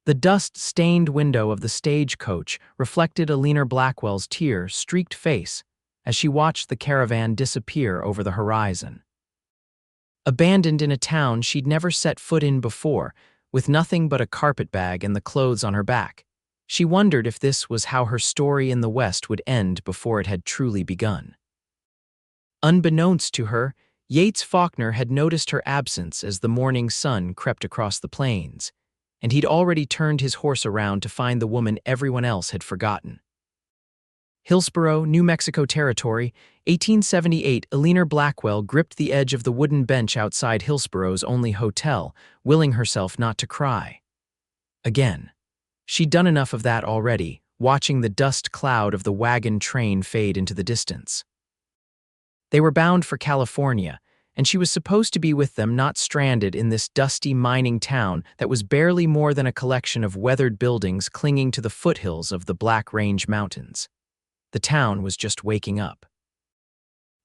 The dust-stained window of the stagecoach reflected Eleanor Blackwell's tear-streaked face as she watched the caravan disappear over the horizon. Abandoned in a town she'd never set foot in before, with nothing but a carpetbag and the clothes on her back, she wondered if this was how her story in the West would end before it had truly begun. Unbeknownst to her, Yates Faulkner had noticed her absence as the morning sun crept across the plains, and he'd already turned his horse around to find the woman everyone else had forgotten. Hillsborough, New Mexico Territory, 1878. Eleanor Blackwell gripped the edge of the wooden bench outside Hillsborough's only hotel, willing herself not to cry. Again. She'd done enough of that already, watching the dust cloud of the wagon train fade into the distance. They were bound for California, and she was supposed to be with them, not stranded in this dusty mining town that was barely more than a collection of weathered buildings clinging to the foothills of the Black Range Mountains. The town was just waking up.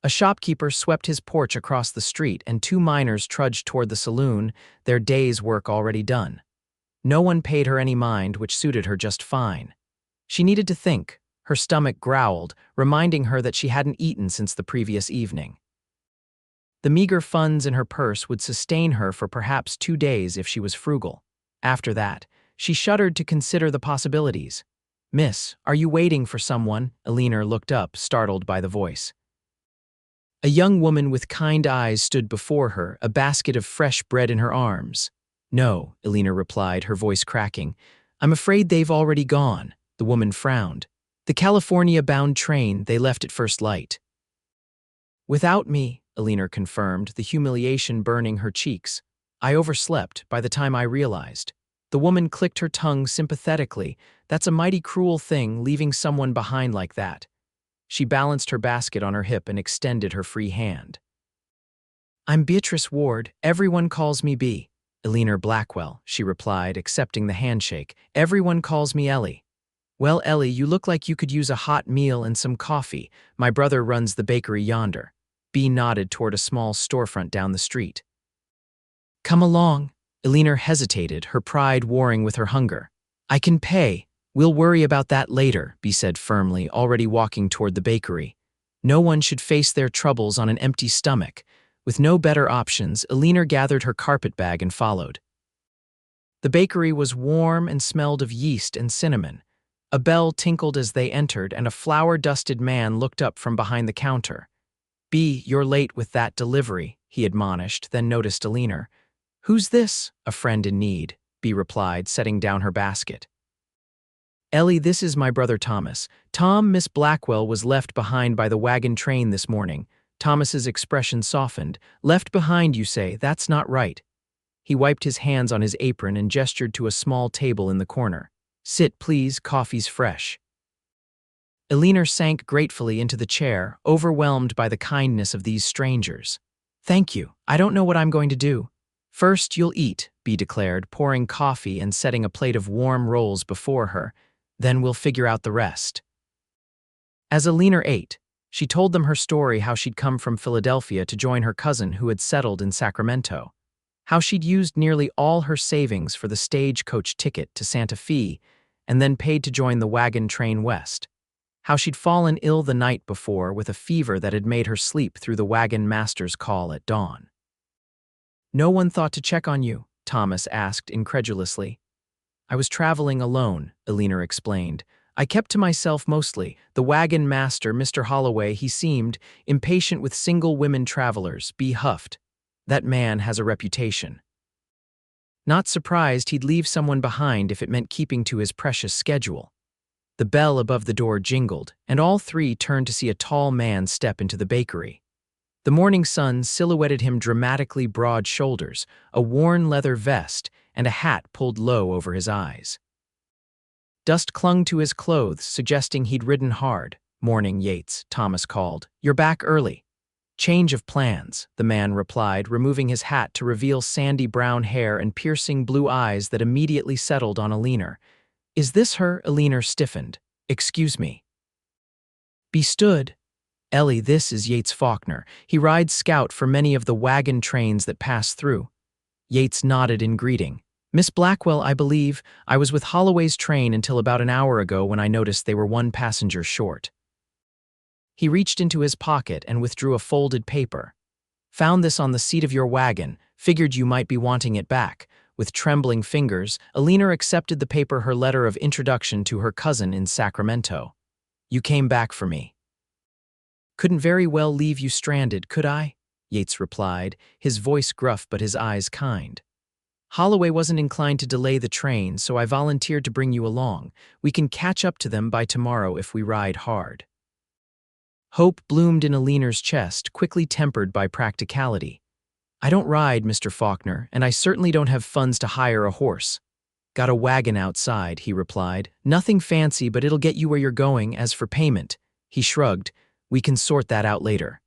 A shopkeeper swept his porch across the street, and two miners trudged toward the saloon, their day's work already done. No one paid her any mind, which suited her just fine. She needed to think. Her stomach growled, reminding her that she hadn't eaten since the previous evening. The meager funds in her purse would sustain her for perhaps 2 days if she was frugal. After that, she shuddered to consider the possibilities. "Miss, are you waiting for someone?" Eleanor looked up, startled by the voice. A young woman with kind eyes stood before her, a basket of fresh bread in her arms. "No," Eleanor replied, her voice cracking. "I'm afraid they've already gone." The woman frowned. "The California-bound train, they left at first light." "Without me," Eleanor confirmed, the humiliation burning her cheeks. "I overslept by the time I realized." The woman clicked her tongue sympathetically. "That's a mighty cruel thing, leaving someone behind like that." She balanced her basket on her hip and extended her free hand. "I'm Beatrice Ward. Everyone calls me B. Eleanor Blackwell," she replied, accepting the handshake. "Everyone calls me Ellie." "Well, Ellie, you look like you could use a hot meal and some coffee. My brother runs the bakery yonder." B nodded toward a small storefront down the street. "Come along." Eleanor hesitated, her pride warring with her hunger. "I can pay. We'll worry about that later," B said firmly, already walking toward the bakery. No one should face their troubles on an empty stomach. With no better options, Eleanor gathered her carpetbag and followed. The bakery was warm and smelled of yeast and cinnamon. A bell tinkled as they entered, and a flour-dusted man looked up from behind the counter. "B, you're late with that delivery," he admonished, then noticed Eleanor. "Who's this?" "A friend in need," B replied, setting down her basket. "Ellie, this is my brother Thomas. Tom, Miss Blackwell was left behind by the wagon train this morning." Thomas's expression softened. "Left behind, you say? That's not right." He wiped his hands on his apron and gestured to a small table in the corner. "Sit, please, coffee's fresh." Eleanor sank gratefully into the chair, overwhelmed by the kindness of these strangers. "Thank you. I don't know what I'm going to do." "First, you'll eat," B declared, pouring coffee and setting a plate of warm rolls before her. "Then we'll figure out the rest." As Eleanor ate, she told them her story, how she'd come from Philadelphia to join her cousin who had settled in Sacramento, how she'd used nearly all her savings for the stagecoach ticket to Santa Fe and then paid to join the wagon train west, how she'd fallen ill the night before with a fever that had made her sleep through the wagon master's call at dawn. "No one thought to check on you?" Thomas asked incredulously. "I was traveling alone," Eleanor explained. "I kept to myself mostly. The wagon master, Mr. Holloway, he seemed impatient with single women travelers," B huffed. "That man has a reputation." Not surprised he'd leave someone behind if it meant keeping to his precious schedule. The bell above the door jingled, and all three turned to see a tall man step into the bakery. The morning sun silhouetted him dramatically broad shoulders, a worn leather vest, and a hat pulled low over his eyes. Dust clung to his clothes, suggesting he'd ridden hard. "Morning, Yates," Thomas called. "You're back early." "Change of plans," the man replied, removing his hat to reveal sandy brown hair and piercing blue eyes that immediately settled on Eleanor. "Is this her?" Eleanor stiffened. "Excuse me." B stood. "Ellie, this is Yates Faulkner. He rides scout for many of the wagon trains that pass through." Yates nodded in greeting. Miss Blackwell, I believe, I was with Holloway's train until about an hour ago when I noticed they were one passenger short. He reached into his pocket and withdrew a folded paper. Found this on the seat of your wagon, figured you might be wanting it back. With trembling fingers, Eleanor accepted the paper, her letter of introduction to her cousin in Sacramento. You came back for me. Couldn't very well leave you stranded, could I? Yates replied, his voice gruff but his eyes kind. Holloway wasn't inclined to delay the train, so I volunteered to bring you along. We can catch up to them by tomorrow if we ride hard. Hope bloomed in Eleanor's chest, quickly tempered by practicality. I don't ride, Mr. Faulkner, and I certainly don't have funds to hire a horse. Got a wagon outside, he replied. Nothing fancy, but it'll get you where you're going. As for payment, he shrugged, we can sort that out later.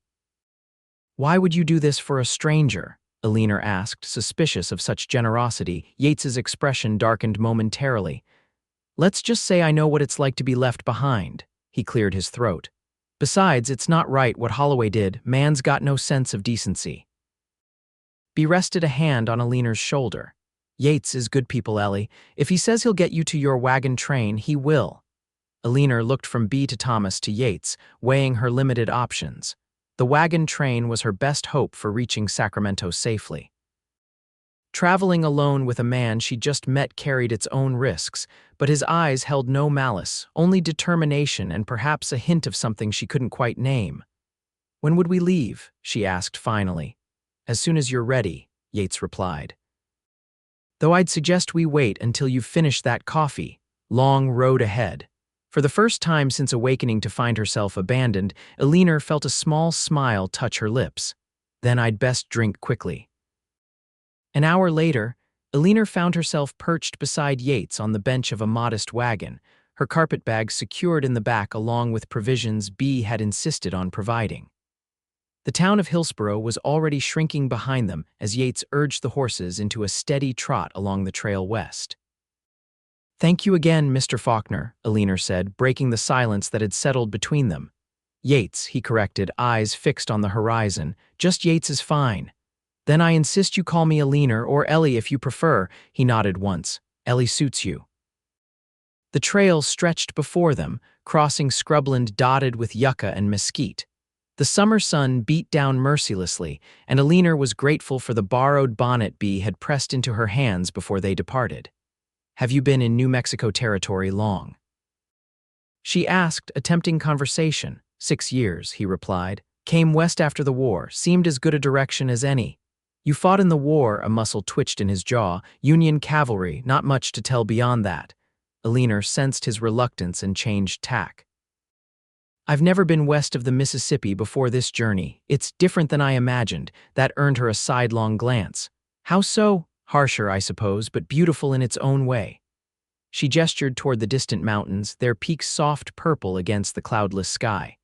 Why would you do this for a stranger? Eleanor asked, suspicious of such generosity. Yates's expression darkened momentarily. Let's just say I know what it's like to be left behind. He cleared his throat. Besides, it's not right what Holloway did. Man's got no sense of decency. Bee rested a hand on Eleanor's shoulder. Yates is good people, Ellie. If he says he'll get you to your wagon train, he will. Eleanor looked from Bee to Thomas to Yates, weighing her limited options. The wagon train was her best hope for reaching Sacramento safely. Traveling alone with a man she just met carried its own risks, but his eyes held no malice, only determination and perhaps a hint of something she couldn't quite name. When would we leave? She asked finally. As soon as you're ready, Yates replied. Though I'd suggest we wait until you've finished that coffee. Long road ahead. For the first time since awakening to find herself abandoned, Eleanor felt a small smile touch her lips. Then I'd best drink quickly. An hour later, Eleanor found herself perched beside Yates on the bench of a modest wagon, her carpetbag secured in the back along with provisions Bee had insisted on providing. The town of Hillsborough was already shrinking behind them as Yates urged the horses into a steady trot along the trail west. Thank you again, Mr. Faulkner, Eleanor said, breaking the silence that had settled between them. Yates, he corrected, eyes fixed on the horizon. Just Yates is fine. Then I insist you call me Eleanor or Ellie if you prefer, he nodded once. Ellie suits you. The trail stretched before them, crossing scrubland dotted with yucca and mesquite. The summer sun beat down mercilessly, and Eleanor was grateful for the borrowed bonnet Bee had pressed into her hands before they departed. Have you been in New Mexico territory long? She asked, attempting conversation. 6 years, he replied. Came west after the war, seemed as good a direction as any. You fought in the war, a muscle twitched in his jaw. Union cavalry, not much to tell beyond that. Eleanor sensed his reluctance and changed tack. I've never been west of the Mississippi before this journey. It's different than I imagined. That earned her a sidelong glance. How so? Harsher, I suppose, but beautiful in its own way. She gestured toward the distant mountains, their peaks soft purple against the cloudless sky.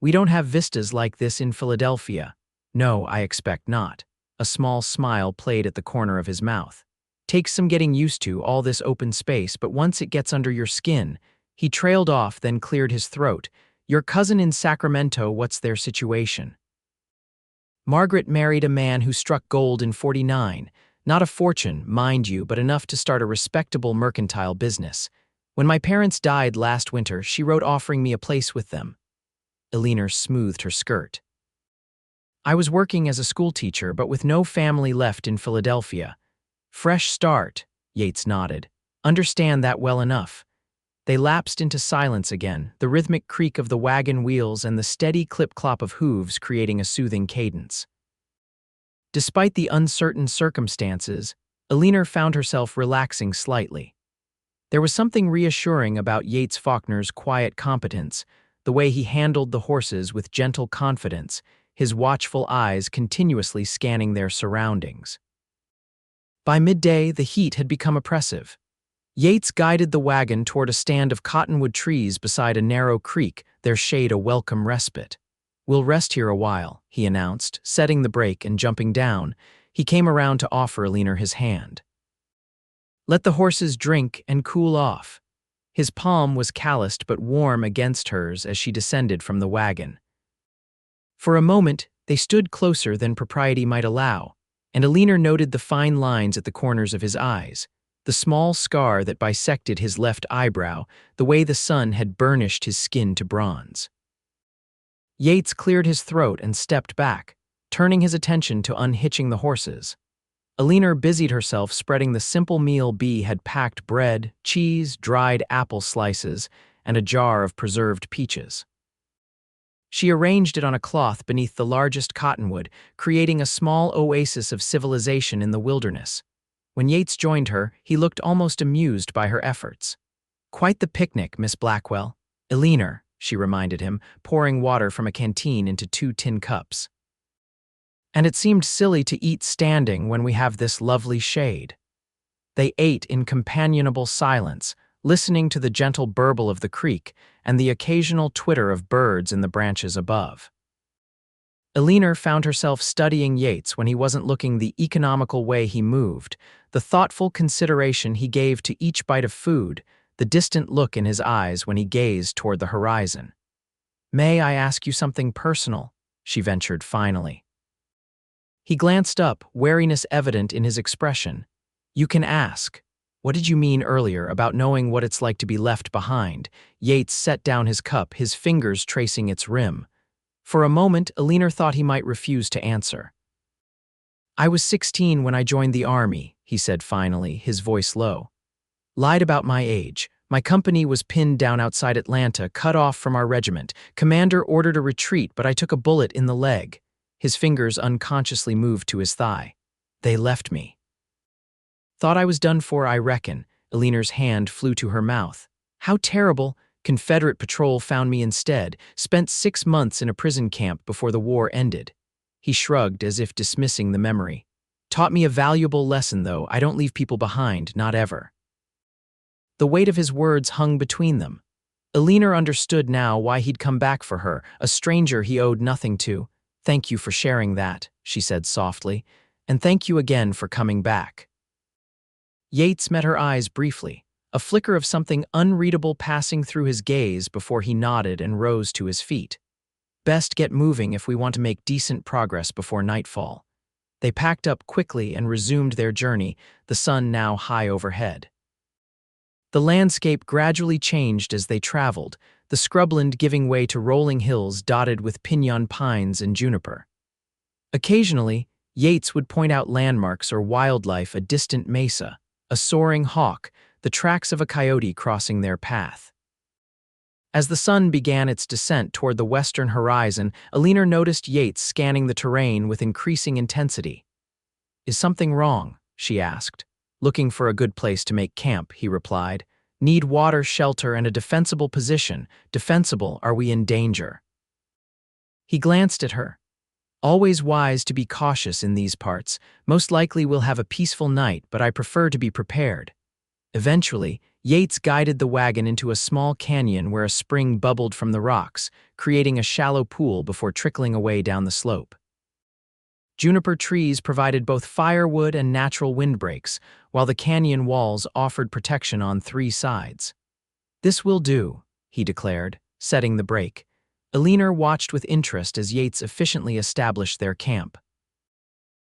We don't have vistas like this in Philadelphia. No, I expect not. A small smile played at the corner of his mouth. Takes some getting used to, all this open space, but once it gets under your skin. He trailed off, then cleared his throat. Your cousin in Sacramento, what's their situation? Margaret married a man who struck gold in '49. Not a fortune, mind you, but enough to start a respectable mercantile business. When my parents died last winter, she wrote offering me a place with them. Eleanor smoothed her skirt. I was working as a schoolteacher, but with no family left in Philadelphia. Fresh start, Yates nodded. Understand that well enough. They lapsed into silence again, the rhythmic creak of the wagon wheels and the steady clip-clop of hooves creating a soothing cadence. Despite the uncertain circumstances, Eleanor found herself relaxing slightly. There was something reassuring about Yates Faulkner's quiet competence, the way he handled the horses with gentle confidence, his watchful eyes continuously scanning their surroundings. By midday, the heat had become oppressive. Yates guided the wagon toward a stand of cottonwood trees beside a narrow creek, their shade a welcome respite. We'll rest here a while, he announced, setting the brake and jumping down. He came around to offer Eleanor his hand. Let the horses drink and cool off. His palm was calloused but warm against hers as she descended from the wagon. For a moment, they stood closer than propriety might allow. and Eleanor noted the fine lines at the corners of his eyes, the small scar that bisected his left eyebrow, the way the sun had burnished his skin to bronze. Yates cleared his throat and stepped back, turning his attention to unhitching the horses. Eleanor busied herself spreading the simple meal Bee had packed: bread, cheese, dried apple slices, and a jar of preserved peaches. She arranged it on a cloth beneath the largest cottonwood, creating a small oasis of civilization in the wilderness. When Yates joined her, he looked almost amused by her efforts. "Quite the picnic, Miss Blackwell." "Eleanor," she reminded him, pouring water from a canteen into 2 tin cups. "And it seemed silly to eat standing when we have this lovely shade." They ate in companionable silence, listening to the gentle burble of the creek and the occasional twitter of birds in the branches above. Eleanor found herself studying Yates when he wasn't looking: the economical way he moved, the thoughtful consideration he gave to each bite of food, the distant look in his eyes when he gazed toward the horizon. "May I ask you something personal?" she ventured finally. He glanced up, wariness evident in his expression. "You can ask. What did you mean earlier about knowing what it's like to be left behind?" Yates set down his cup, his fingers tracing its rim. For a moment, Eleanor thought he might refuse to answer. "I was 16 when I joined the army," he said finally, his voice low. "Lied about my age. My company was pinned down outside Atlanta, cut off from our regiment. Commander ordered a retreat, but I took a bullet in the leg." His fingers unconsciously moved to his thigh. "They left me." "Thought I was done for, I reckon." Eleanor's hand flew to her mouth. "How terrible. Confederate patrol found me instead. Spent 6 months in a prison camp before the war ended." He shrugged as if dismissing the memory. "Taught me a valuable lesson, though. I don't leave people behind, not ever." The weight of his words hung between them. Eleanor understood now why he'd come back for her, a stranger he owed nothing to. "Thank you for sharing that," she said softly, "and thank you again for coming back." Yates met her eyes briefly, a flicker of something unreadable passing through his gaze before he nodded and rose to his feet. "Best get moving if we want to make decent progress before nightfall." They packed up quickly and resumed their journey, the sun now high overhead. The landscape gradually changed as they traveled, the scrubland giving way to rolling hills dotted with pinyon pines and juniper. Occasionally, Yates would point out landmarks or wildlife: a distant mesa, a soaring hawk, the tracks of a coyote crossing their path. As the sun began its descent toward the western horizon, Eleanor noticed Yates scanning the terrain with increasing intensity. "Is something wrong?" she asked. "Looking for a good place to make camp," he replied. "Need water, shelter, and a defensible position. Defensible, are we in danger?" He glanced at her. "Always wise to be cautious in these parts. Most likely we'll have a peaceful night, but I prefer to be prepared." Eventually, Yates guided the wagon into a small canyon where a spring bubbled from the rocks, creating a shallow pool before trickling away down the slope. Juniper trees provided both firewood and natural windbreaks, while the canyon walls offered protection on 3 sides. "This will do," he declared, setting the brake. Eleanor watched with interest as Yates efficiently established their camp.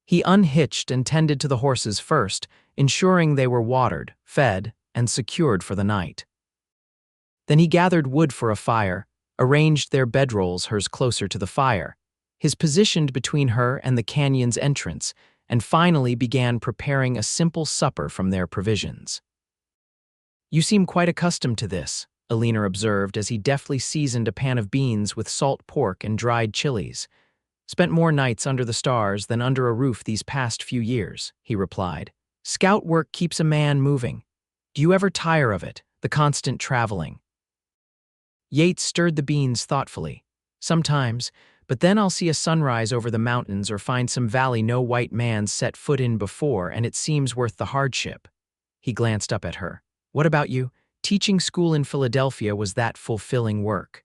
He unhitched and tended to the horses first, ensuring they were watered, fed, and secured for the night. Then he gathered wood for a fire, arranged their bedrolls hers closer to the fire, his positioned between her and the canyon's entrance, and finally began preparing a simple supper from their provisions. "You seem quite accustomed to this," Eleanor observed as he deftly seasoned a pan of beans with salt pork and dried chilies. "Spent more nights under the stars than under a roof these past few years," he replied. "Scout work keeps a man moving. Do you ever tire of it, the constant traveling?" Yates stirred the beans thoughtfully. "Sometimes, but then I'll see a sunrise over the mountains or find some valley no white man's set foot in before, and it seems worth the hardship." He glanced up at her. "What about you? Teaching school in Philadelphia, was that fulfilling work?"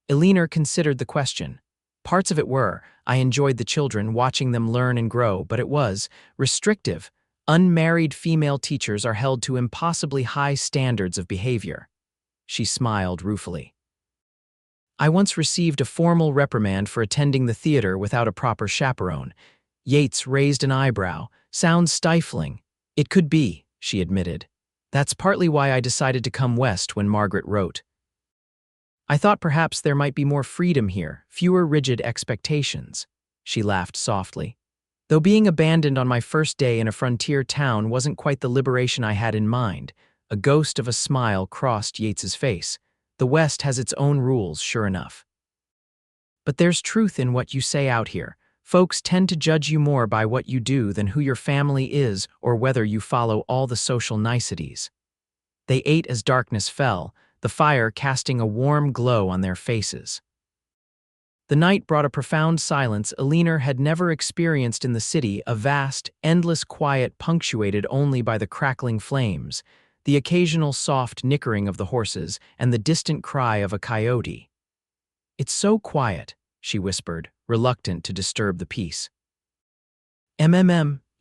Eleanor considered the question. "Parts of it were. I enjoyed the children, watching them learn and grow, but it was restrictive. Unmarried female teachers are held to impossibly high standards of behavior." She smiled ruefully. "I once received a formal reprimand for attending the theater without a proper chaperone. Yates raised an eyebrow. Sounds stifling. It could be, she admitted. That's partly why I decided to come west when Margaret wrote. I thought perhaps there might be more freedom here, fewer rigid expectations. She laughed softly. Though being abandoned on my first day in a frontier town wasn't quite the liberation I had in mind, a ghost of a smile crossed Yates's face. The West has its own rules, sure enough. But there's truth in what you say out here. Folks tend to judge you more by what you do than who your family is or whether you follow all the social niceties. They ate as darkness fell, the fire casting a warm glow on their faces. The night brought a profound silence Eleanor had never experienced in the city, a vast, endless quiet punctuated only by the crackling flames, the occasional soft nickering of the horses, and the distant cry of a coyote. "It's so quiet," she whispered, reluctant to disturb the peace.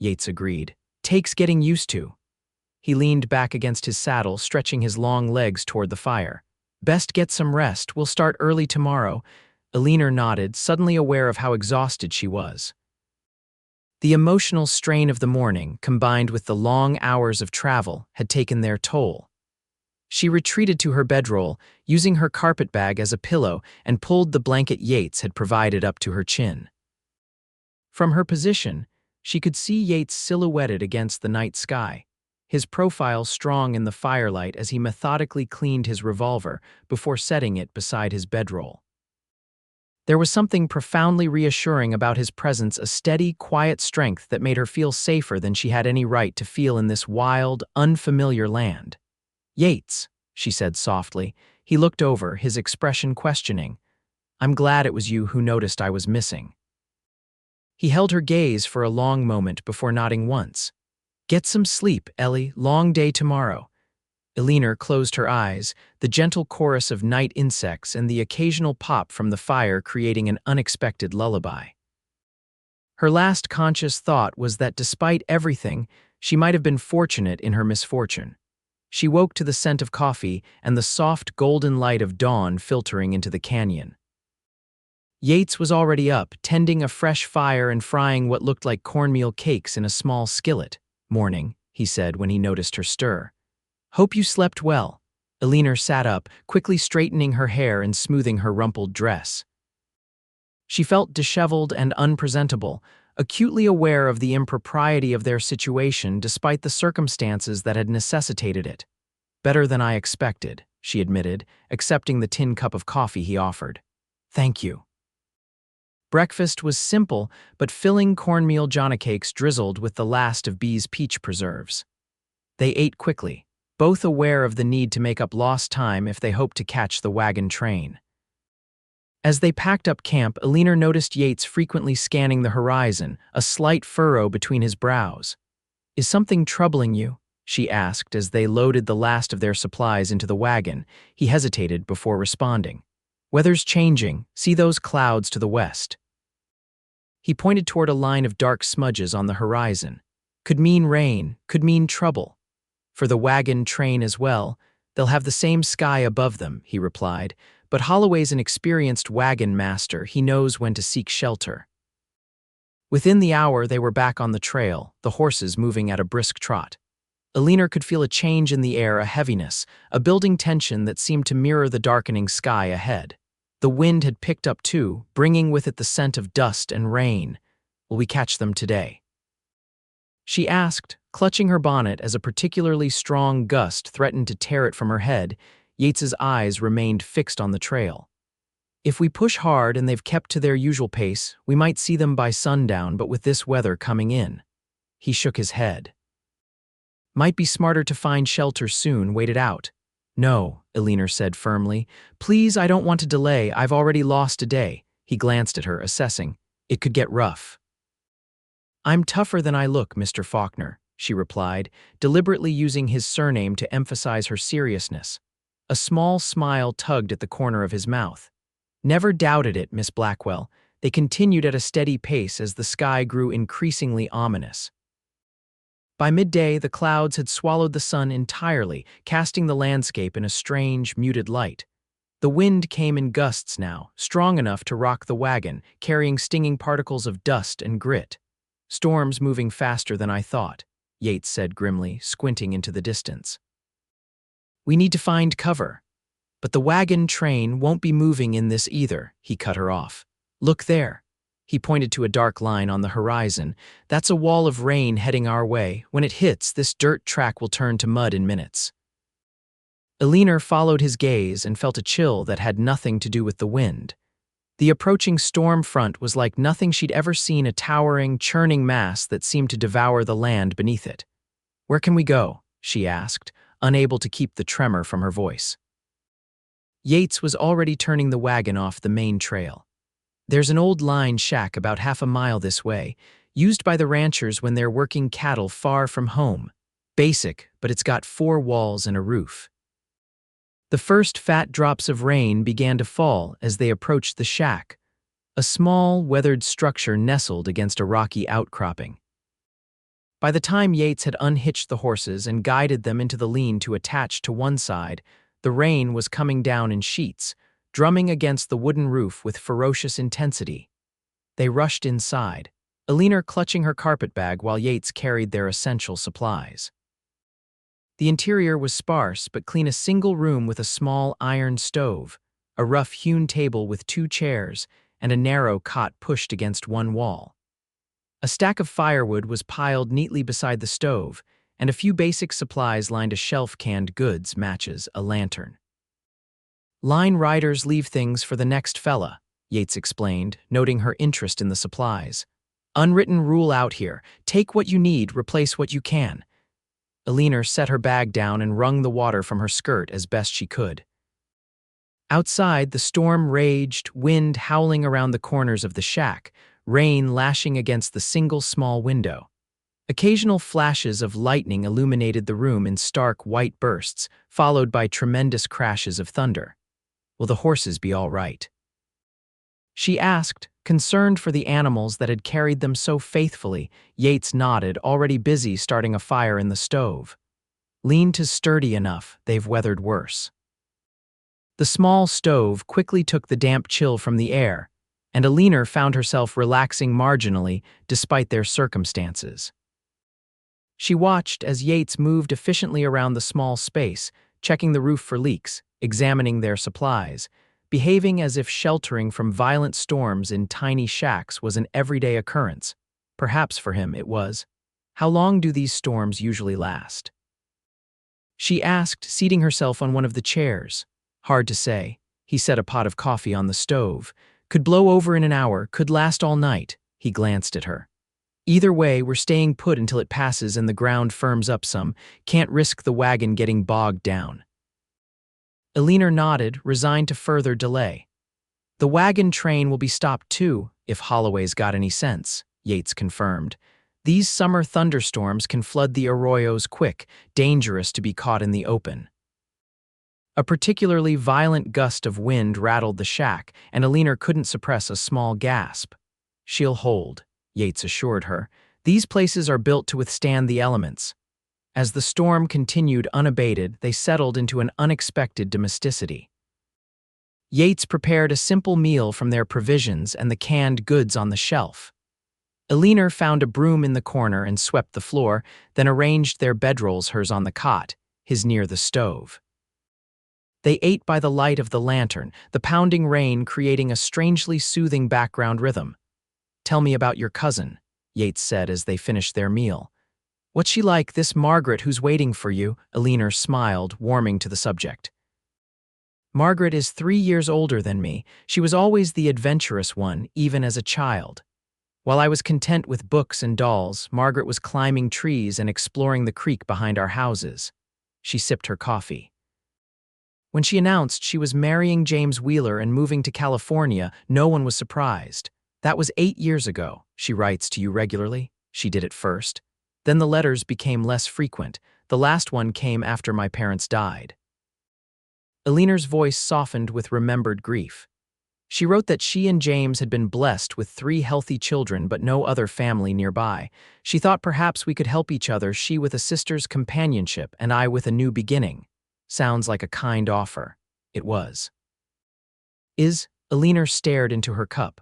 Yates agreed. "Takes getting used to." He leaned back against his saddle, stretching his long legs toward the fire. "Best get some rest. We'll start early tomorrow." Eleanor nodded, suddenly aware of how exhausted she was. The emotional strain of the morning, combined with the long hours of travel, had taken their toll. She retreated to her bedroll, using her carpetbag as a pillow, and pulled the blanket Yates had provided up to her chin. From her position, she could see Yates silhouetted against the night sky, his profile strong in the firelight as he methodically cleaned his revolver before setting it beside his bedroll. There was something profoundly reassuring about his presence, a steady, quiet strength that made her feel safer than she had any right to feel in this wild, unfamiliar land. "Yates," she said softly. He looked over, his expression questioning. "I'm glad it was you who noticed I was missing." He held her gaze for a long moment before nodding once. "Get some sleep, Ellie. Long day tomorrow." Eleanor closed her eyes, the gentle chorus of night insects and the occasional pop from the fire creating an unexpected lullaby. Her last conscious thought was that despite everything, she might have been fortunate in her misfortune. She woke to the scent of coffee and the soft golden light of dawn filtering into the canyon. Yates was already up, tending a fresh fire and frying what looked like cornmeal cakes in a small skillet. "Morning," he said when he noticed her stir. "Hope you slept well." Eleanor sat up, quickly straightening her hair and smoothing her rumpled dress. She felt disheveled and unpresentable, acutely aware of the impropriety of their situation despite the circumstances that had necessitated it. "Better than I expected," she admitted, accepting the tin cup of coffee he offered. "Thank you." Breakfast was simple, but filling cornmeal johnnycakes drizzled with the last of Bee's peach preserves. They ate quickly, both aware of the need to make up lost time if they hoped to catch the wagon train. As they packed up camp, Eleanor noticed Yates frequently scanning the horizon, a slight furrow between his brows. "Is something troubling you?" she asked as they loaded the last of their supplies into the wagon. He hesitated before responding. "Weather's changing. See those clouds to the west." He pointed toward a line of dark smudges on the horizon. "Could mean rain, could mean trouble." "For the wagon train as well. They'll have the same sky above them," he replied, "but Holloway's an experienced wagon master. He knows when to seek shelter." Within the hour, they were back on the trail, the horses moving at a brisk trot. Eleanor could feel a change in the air, a heaviness, a building tension that seemed to mirror the darkening sky ahead. The wind had picked up too, bringing with it the scent of dust and rain. "Will we catch them today?" she asked, clutching her bonnet as a particularly strong gust threatened to tear it from her head. Yates's eyes remained fixed on the trail. "If we push hard and they've kept to their usual pace, we might see them by sundown, but with this weather coming in." He shook his head. "Might be smarter to find shelter soon, wait it out." "No," Eleanor said firmly. "Please, I don't want to delay. I've already lost a day." He glanced at her, assessing. "It could get rough." "I'm tougher than I look, Mr. Faulkner," she replied, deliberately using his surname to emphasize her seriousness. A small smile tugged at the corner of his mouth. "Never doubted it, Miss Blackwell." They continued at a steady pace as the sky grew increasingly ominous. By midday, the clouds had swallowed the sun entirely, casting the landscape in a strange, muted light. The wind came in gusts now, strong enough to rock the wagon, carrying stinging particles of dust and grit. Storm's moving faster than I thought, Yates said grimly, squinting into the distance. We need to find cover. But the wagon train won't be moving in this either, he cut her off. Look there. He pointed to a dark line on the horizon. That's a wall of rain heading our way. When it hits, this dirt track will turn to mud in minutes. Eleanor followed his gaze and felt a chill that had nothing to do with the wind. The approaching storm front was like nothing she'd ever seen, a towering, churning mass that seemed to devour the land beneath it. Where can we go? She asked, unable to keep the tremor from her voice. Yates was already turning the wagon off the main trail. There's an old line shack about half a mile this way, used by the ranchers when they're working cattle far from home. Basic, but it's got 4 walls and a roof. The first fat drops of rain began to fall as they approached the shack, a small, weathered structure nestled against a rocky outcropping. By the time Yates had unhitched the horses and guided them into the lean-to attached to one side, the rain was coming down in sheets, drumming against the wooden roof with ferocious intensity. They rushed inside, Eleanor clutching her carpet bag while Yates carried their essential supplies. The interior was sparse but clean, a single room with a small iron stove, a rough-hewn table with 2 chairs, and a narrow cot pushed against one wall. A stack of firewood was piled neatly beside the stove, and a few basic supplies lined a shelf: canned goods, matches, a lantern. Line riders leave things for the next fella, Yates explained, noting her interest in the supplies. Unwritten rule out here: take what you need, replace what you can. Eleanor set her bag down and wrung the water from her skirt as best she could. Outside, the storm raged, wind howling around the corners of the shack, rain lashing against the single small window. Occasional flashes of lightning illuminated the room in stark white bursts, followed by tremendous crashes of thunder. Will the horses be all right? She asked, concerned for the animals that had carried them so faithfully. Yates nodded, already busy starting a fire in the stove. Lean-to's sturdy enough, they've weathered worse. The small stove quickly took the damp chill from the air, and Eleanor found herself relaxing marginally despite their circumstances. She watched as Yates moved efficiently around the small space, checking the roof for leaks, examining their supplies, behaving as if sheltering from violent storms in tiny shacks was an everyday occurrence. Perhaps for him it was. How long do these storms usually last? She asked, seating herself on one of the chairs. Hard to say. He set a pot of coffee on the stove. Could blow over in an hour, could last all night. He glanced at her. Either way, we're staying put until it passes and the ground firms up some. Can't risk the wagon getting bogged down. Eleanor nodded, resigned to further delay. The wagon train will be stopped too, if Holloway's got any sense, Yates confirmed. These summer thunderstorms can flood the arroyos quick, dangerous to be caught in the open. A particularly violent gust of wind rattled the shack, and Eleanor couldn't suppress a small gasp. She'll hold, Yates assured her. These places are built to withstand the elements. As the storm continued unabated, they settled into an unexpected domesticity. Yates prepared a simple meal from their provisions and the canned goods on the shelf. Eleanor found a broom in the corner and swept the floor, then arranged their bedrolls, hers on the cot, his near the stove. They ate by the light of the lantern, the pounding rain creating a strangely soothing background rhythm. Tell me about your cousin, Yates said as they finished their meal. What's she like, this Margaret who's waiting for you? Eleanor smiled, warming to the subject. Margaret is 3 years older than me. She was always the adventurous one, even as a child. While I was content with books and dolls, Margaret was climbing trees and exploring the creek behind our houses. She sipped her coffee. When she announced she was marrying James Wheeler and moving to California, no one was surprised. That was 8 years ago. She writes to you regularly? She did at first. Then the letters became less frequent. The last one came after my parents died. Eleanor's voice softened with remembered grief. She wrote that she and James had been blessed with 3 healthy children but no other family nearby. She thought perhaps we could help each other, she with a sister's companionship and I with a new beginning. Sounds like a kind offer. It was. Eleanor stared into her cup.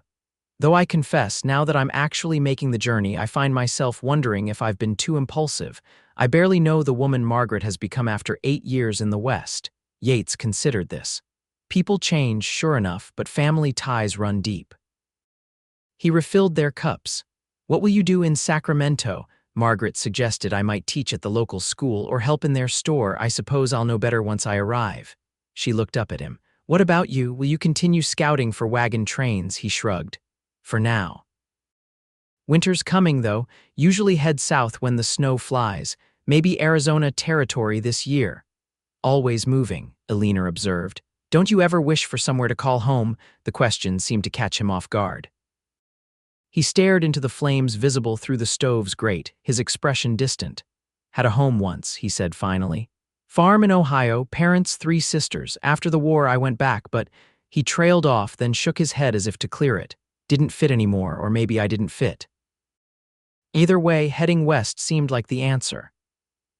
Though I confess, now that I'm actually making the journey, I find myself wondering if I've been too impulsive. I barely know the woman Margaret has become after 8 years in the West. Yates considered this. People change, sure enough, but family ties run deep. He refilled their cups. What will you do in Sacramento? Margaret suggested I might teach at the local school or help in their store. I suppose I'll know better once I arrive. She looked up at him. What about you? Will you continue scouting for wagon trains? He shrugged. For now. Winter's coming, though. Usually head south when the snow flies. Maybe Arizona territory this year. Always moving, Eleanor observed. Don't you ever wish for somewhere to call home? The question seemed to catch him off guard. He stared into the flames visible through the stove's grate, his expression distant. Had a home once, he said finally. Farm in Ohio, parents, 3 sisters. After the war I went back, but he trailed off, then shook his head as if to clear it. Didn't fit anymore, or maybe I didn't fit. Either way, heading west seemed like the answer.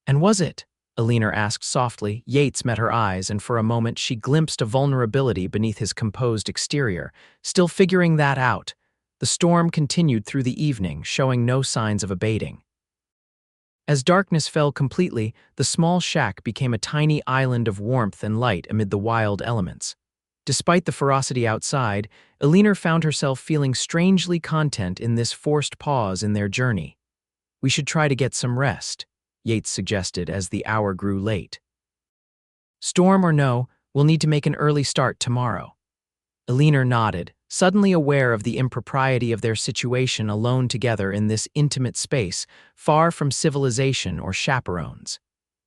And was it? Eleanor asked softly. Yates met her eyes, and for a moment she glimpsed a vulnerability beneath his composed exterior, still figuring that out. The storm continued through the evening, showing no signs of abating. As darkness fell completely, the small shack became a tiny island of warmth and light amid the wild elements. Despite the ferocity outside, Eleanor found herself feeling strangely content in this forced pause in their journey. We should try to get some rest, Yates suggested as the hour grew late. Storm or no, we'll need to make an early start tomorrow. Eleanor nodded, suddenly aware of the impropriety of their situation alone together in this intimate space, far from civilization or chaperones.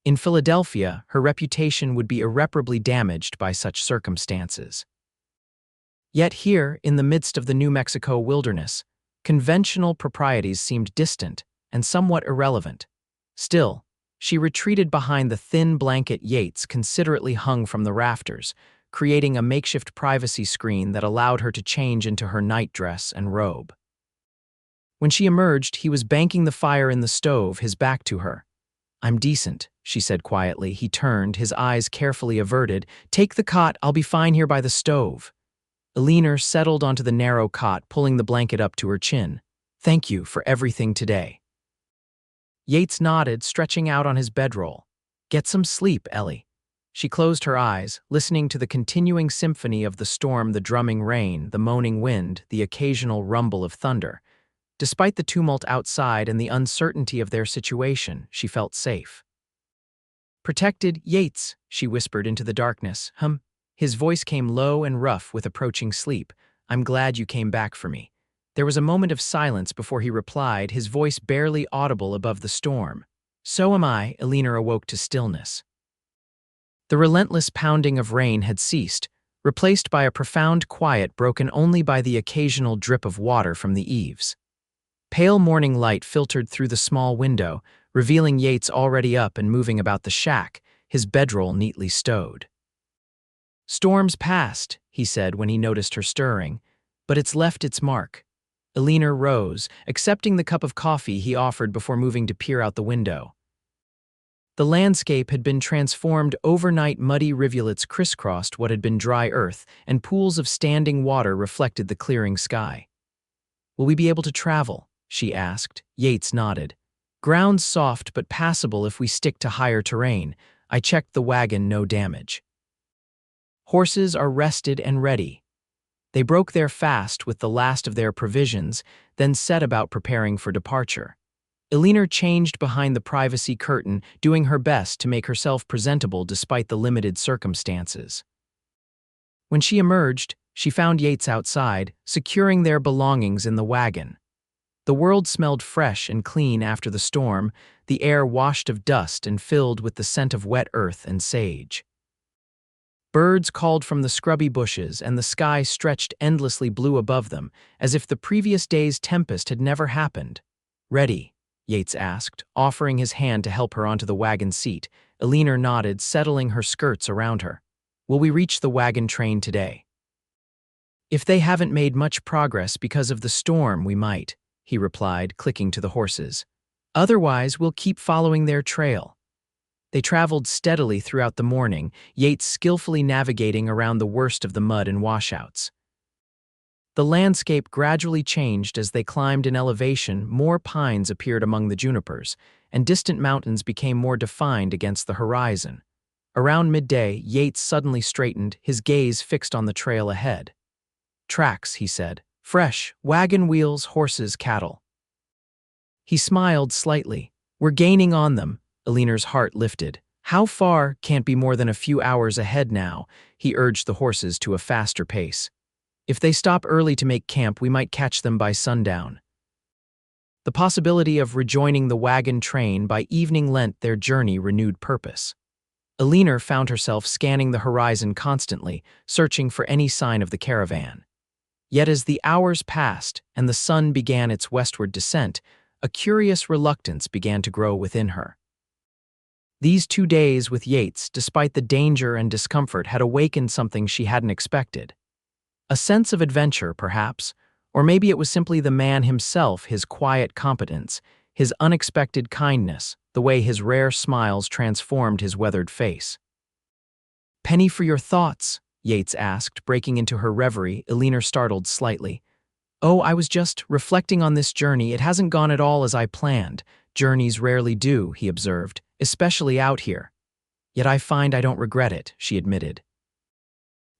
In Philadelphia, her reputation would be irreparably damaged by such circumstances. Yet here, in the midst of the New Mexico wilderness, conventional proprieties seemed distant and somewhat irrelevant. Still, she retreated behind the thin blanket Yates considerately hung from the rafters, creating a makeshift privacy screen that allowed her to change into her nightdress and robe. When she emerged, he was banking the fire in the stove, his back to her. I'm decent, she said quietly. He turned, his eyes carefully averted. Take the cot, I'll be fine here by the stove. Eleanor settled onto the narrow cot, pulling the blanket up to her chin. Thank you for everything today. Yates nodded, stretching out on his bedroll. Get some sleep, Ellie. She closed her eyes, listening to the continuing symphony of the storm, the drumming rain, the moaning wind, the occasional rumble of thunder. Despite the tumult outside and the uncertainty of their situation, she felt safe. Protected, Yates, she whispered into the darkness. His voice came low and rough with approaching sleep. I'm glad you came back for me. There was a moment of silence before he replied, his voice barely audible above the storm. So am I. Eleanor awoke to stillness. The relentless pounding of rain had ceased, replaced by a profound quiet broken only by the occasional drip of water from the eaves. Pale morning light filtered through the small window, revealing Yates already up and moving about the shack, his bedroll neatly stowed. Storm's past, he said when he noticed her stirring, but it's left its mark. Eleanor rose, accepting the cup of coffee he offered before moving to peer out the window. The landscape had been transformed overnight. Muddy rivulets crisscrossed what had been dry earth, and pools of standing water reflected the clearing sky. Will we be able to travel? She asked. Yates nodded. Ground's soft but passable if we stick to higher terrain. I checked the wagon, no damage. Horses are rested and ready. They broke their fast with the last of their provisions, then set about preparing for departure. Eleanor changed behind the privacy curtain, doing her best to make herself presentable despite the limited circumstances. When she emerged, she found Yates outside, securing their belongings in the wagon. The world smelled fresh and clean after the storm, the air washed of dust and filled with the scent of wet earth and sage. Birds called from the scrubby bushes, and the sky stretched endlessly blue above them, as if the previous day's tempest had never happened. Ready? Yates asked, offering his hand to help her onto the wagon seat. Eleanor nodded, settling her skirts around her. Will we reach the wagon train today? If they haven't made much progress because of the storm, we might, he replied, clicking to the horses. Otherwise, we'll keep following their trail. They traveled steadily throughout the morning, Yates skillfully navigating around the worst of the mud and washouts. The landscape gradually changed as they climbed in elevation. More pines appeared among the junipers, and distant mountains became more defined against the horizon. Around midday, Yates suddenly straightened, his gaze fixed on the trail ahead. "Tracks," he said. "Fresh, wagon wheels, horses, cattle." He smiled slightly. "We're gaining on them." Eleanor's heart lifted. "How far? Can't be more than a few hours ahead now." He urged the horses to a faster pace. "If they stop early to make camp, we might catch them by sundown." The possibility of rejoining the wagon train by evening lent their journey renewed purpose. Eleanor found herself scanning the horizon constantly, searching for any sign of the caravan. Yet as the hours passed and the sun began its westward descent, a curious reluctance began to grow within her. These 2 days with Yates, despite the danger and discomfort, had awakened something she hadn't expected. A sense of adventure, perhaps, or maybe it was simply the man himself, his quiet competence, his unexpected kindness, the way his rare smiles transformed his weathered face. "Penny for your thoughts?" Yates asked, breaking into her reverie. Eleanor startled slightly. "Oh, I was just reflecting on this journey. It hasn't gone at all as I planned. Journeys rarely do," he observed, "especially out here. Yet I find I don't regret it," she admitted.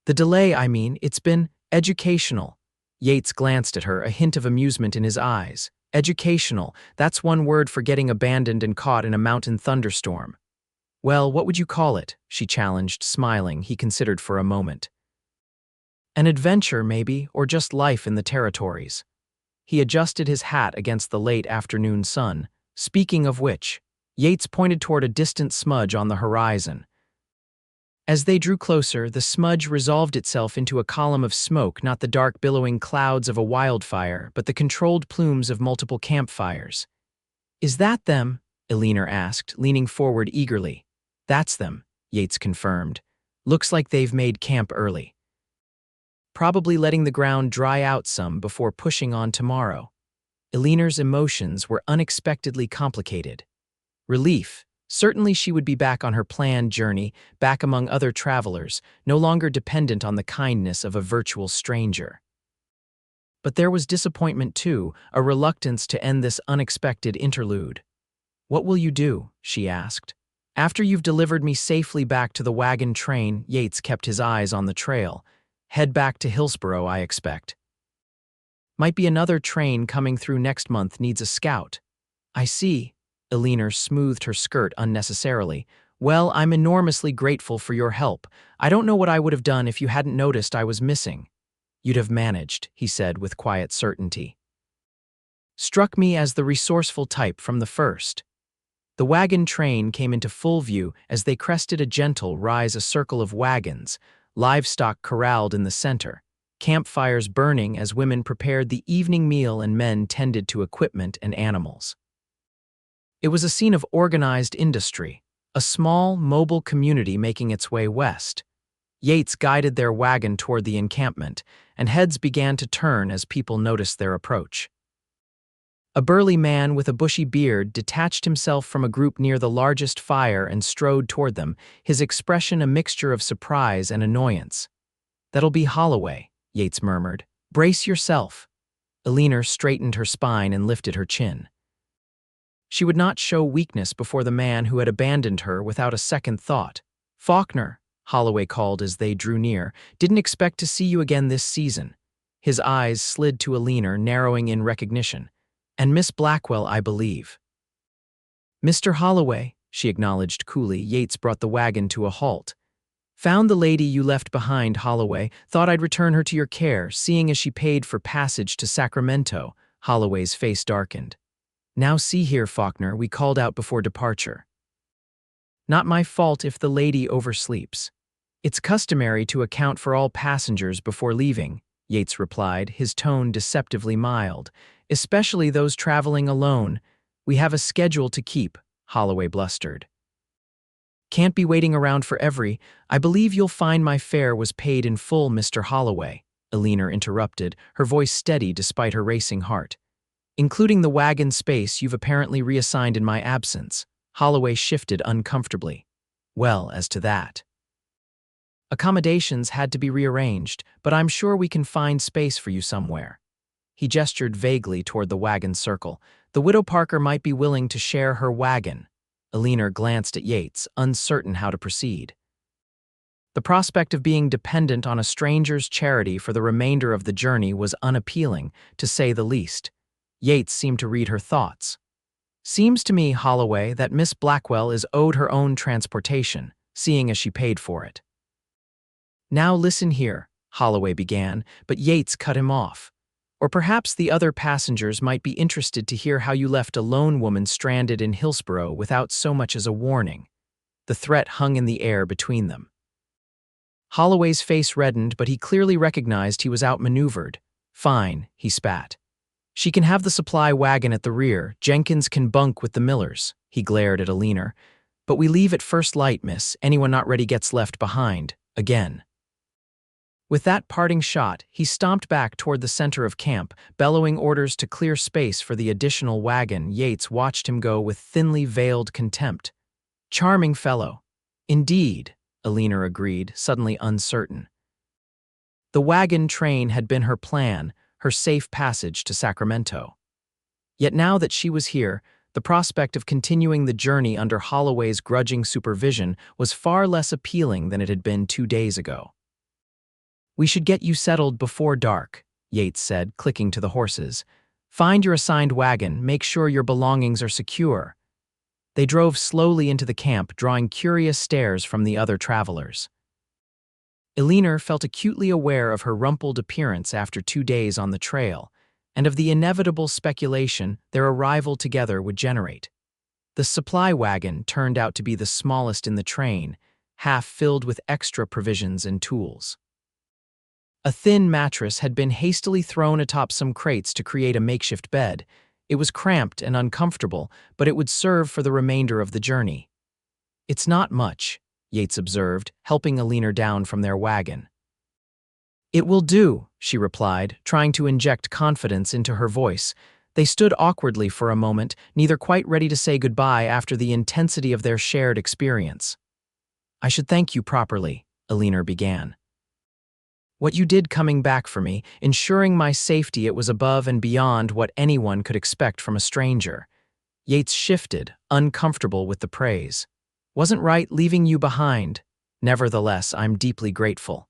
"The delay, I mean, it's been educational." Yates glanced at her, a hint of amusement in his eyes. "Educational, that's one word for getting abandoned and caught in a mountain thunderstorm." "Well, what would you call it?" she challenged, smiling. He considered for a moment. "An adventure, maybe, or just life in the territories." He adjusted his hat against the late afternoon sun. "Speaking of which," Yates pointed toward a distant smudge on the horizon. As they drew closer, the smudge resolved itself into a column of smoke, not the dark billowing clouds of a wildfire, but the controlled plumes of multiple campfires. "Is that them?" Eleanor asked, leaning forward eagerly. "That's them," Yates confirmed. "Looks like they've made camp early. Probably letting the ground dry out some before pushing on tomorrow." Eleanor's emotions were unexpectedly complicated. Relief. Certainly she would be back on her planned journey, back among other travelers, no longer dependent on the kindness of a virtual stranger. But there was disappointment too, a reluctance to end this unexpected interlude. "What will you do?" she asked. "After you've delivered me safely back to the wagon train," Yates kept his eyes on the trail. "Head back to Hillsborough, I expect. Might be another train coming through next month needs a scout." "I see." Eleanor smoothed her skirt unnecessarily. "Well, I'm enormously grateful for your help. I don't know what I would have done if you hadn't noticed I was missing." "You'd have managed," he said with quiet certainty. "Struck me as the resourceful type from the first." The wagon train came into full view as they crested a gentle rise, a circle of wagons, livestock corralled in the center, campfires burning as women prepared the evening meal and men tended to equipment and animals. It was a scene of organized industry, a small, mobile community making its way west. Yates guided their wagon toward the encampment, and heads began to turn as people noticed their approach. A burly man with a bushy beard detached himself from a group near the largest fire and strode toward them, his expression a mixture of surprise and annoyance. "That'll be Holloway," Yates murmured. "Brace yourself." Eleanor straightened her spine and lifted her chin. She would not show weakness before the man who had abandoned her without a second thought. "Faulkner," Holloway called as they drew near, "didn't expect to see you again this season." His eyes slid to Eleanor, narrowing in recognition. "And Miss Blackwell, I believe." "Mr. Holloway," she acknowledged coolly. Yates brought the wagon to a halt. "Found the lady you left behind, Holloway. Thought I'd return her to your care, seeing as she paid for passage to Sacramento." Holloway's face darkened. "Now see here, Faulkner, we called out before departure." "Not my fault if the lady oversleeps. It's customary to account for all passengers before leaving," Yates replied, his tone deceptively mild. "Especially those traveling alone. We have a schedule to keep," Holloway blustered. "Can't be waiting around for every— I believe you'll find my fare was paid in full, Mr. Holloway," Eleanor interrupted, her voice steady despite her racing heart. "Including the wagon space you've apparently reassigned in my absence." Holloway shifted uncomfortably. "Well, as to that." Accommodations had to be rearranged, but I'm sure we can find space for you somewhere." He gestured vaguely toward the wagon circle. "The widow Parker might be willing to share her wagon." Eleanor glanced at Yates, uncertain how to proceed. The prospect of being dependent on a stranger's charity for the remainder of the journey was unappealing, to say the least. Yates seemed to read her thoughts. "Seems to me, Holloway, that Miss Blackwell is owed her own transportation, seeing as she paid for it." "Now listen here," Holloway began, but Yates cut him off. "Or perhaps the other passengers might be interested to hear how you left a lone woman stranded in Hillsborough without so much as a warning." The threat hung in the air between them. Holloway's face reddened, but he clearly recognized he was outmaneuvered. "Fine," he spat. "She can have the supply wagon at the rear. Jenkins can bunk with the Millers." He glared at Eleanor. "But we leave at first light, miss. Anyone not ready gets left behind. Again." With that parting shot, he stomped back toward the center of camp, bellowing orders to clear space for the additional wagon. Yates watched him go with thinly veiled contempt. "Charming fellow." "Indeed," Eleanor agreed, suddenly uncertain. The wagon train had been her plan, her safe passage to Sacramento. Yet now that she was here, the prospect of continuing the journey under Holloway's grudging supervision was far less appealing than it had been 2 days ago. "We should get you settled before dark," Yates said, clicking to the horses. "Find your assigned wagon, make sure your belongings are secure." They drove slowly into the camp, drawing curious stares from the other travelers. Eleanor felt acutely aware of her rumpled appearance after 2 days on the trail, and of the inevitable speculation their arrival together would generate. The supply wagon turned out to be the smallest in the train, half filled with extra provisions and tools. A thin mattress had been hastily thrown atop some crates to create a makeshift bed. It was cramped and uncomfortable, but it would serve for the remainder of the journey. "It's not much," Yates observed, helping Eleanor down from their wagon. "It will do," she replied, trying to inject confidence into her voice. They stood awkwardly for a moment, neither quite ready to say goodbye after the intensity of their shared experience. "I should thank you properly," Eleanor began. "What you did coming back for me, ensuring my safety, it was above and beyond what anyone could expect from a stranger." Yates shifted, uncomfortable with the praise. "Wasn't right leaving you behind. Nevertheless, I'm deeply grateful."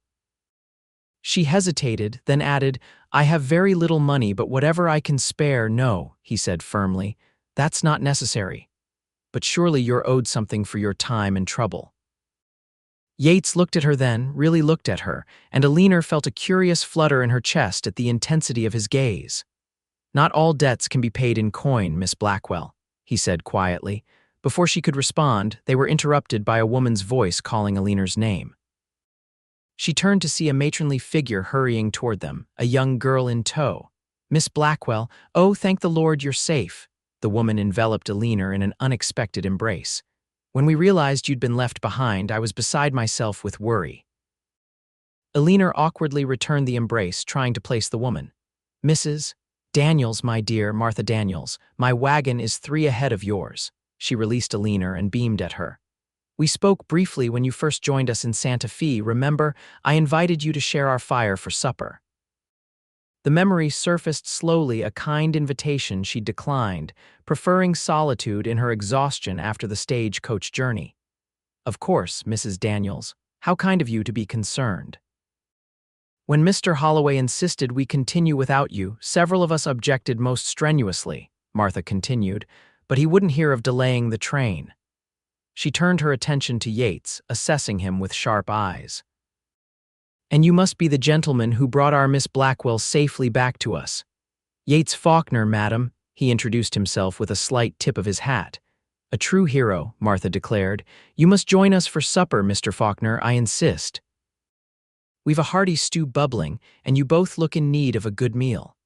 She hesitated, then added, "I have very little money, but whatever I can spare." "No," he said firmly, "that's not necessary. But surely you're owed something for your time and trouble." Yates looked at her then, really looked at her, and Eleanor felt a curious flutter in her chest at the intensity of his gaze. "Not all debts can be paid in coin, Miss Blackwell," he said quietly. Before she could respond, they were interrupted by a woman's voice calling Eleanor's name. She turned to see a matronly figure hurrying toward them, a young girl in tow. "Miss Blackwell, oh, thank the Lord you're safe." The woman enveloped Eleanor in an unexpected embrace. "When we realized you'd been left behind, I was beside myself with worry." Eleanor awkwardly returned the embrace, trying to place the woman. "Mrs. Daniels, my dear, Martha Daniels, my wagon is 3 ahead of yours." She released Eleanor and beamed at her. "We spoke briefly when you first joined us in Santa Fe. Remember, I invited you to share our fire for supper." The memory surfaced slowly, a kind invitation she declined, preferring solitude in her exhaustion after the stagecoach journey. "Of course, Mrs. Daniels. How kind of you to be concerned." "When Mr. Holloway insisted we continue without you, several of us objected most strenuously," Martha continued, "but he wouldn't hear of delaying the train." She turned her attention to Yates, assessing him with sharp eyes. "And you must be the gentleman who brought our Miss Blackwell safely back to us." "Yates Faulkner, madam," he introduced himself with a slight tip of his hat. "A true hero," Martha declared. "You must join us for supper, Mr. Faulkner, I insist. We've a hearty stew bubbling, and you both look in need of a good meal."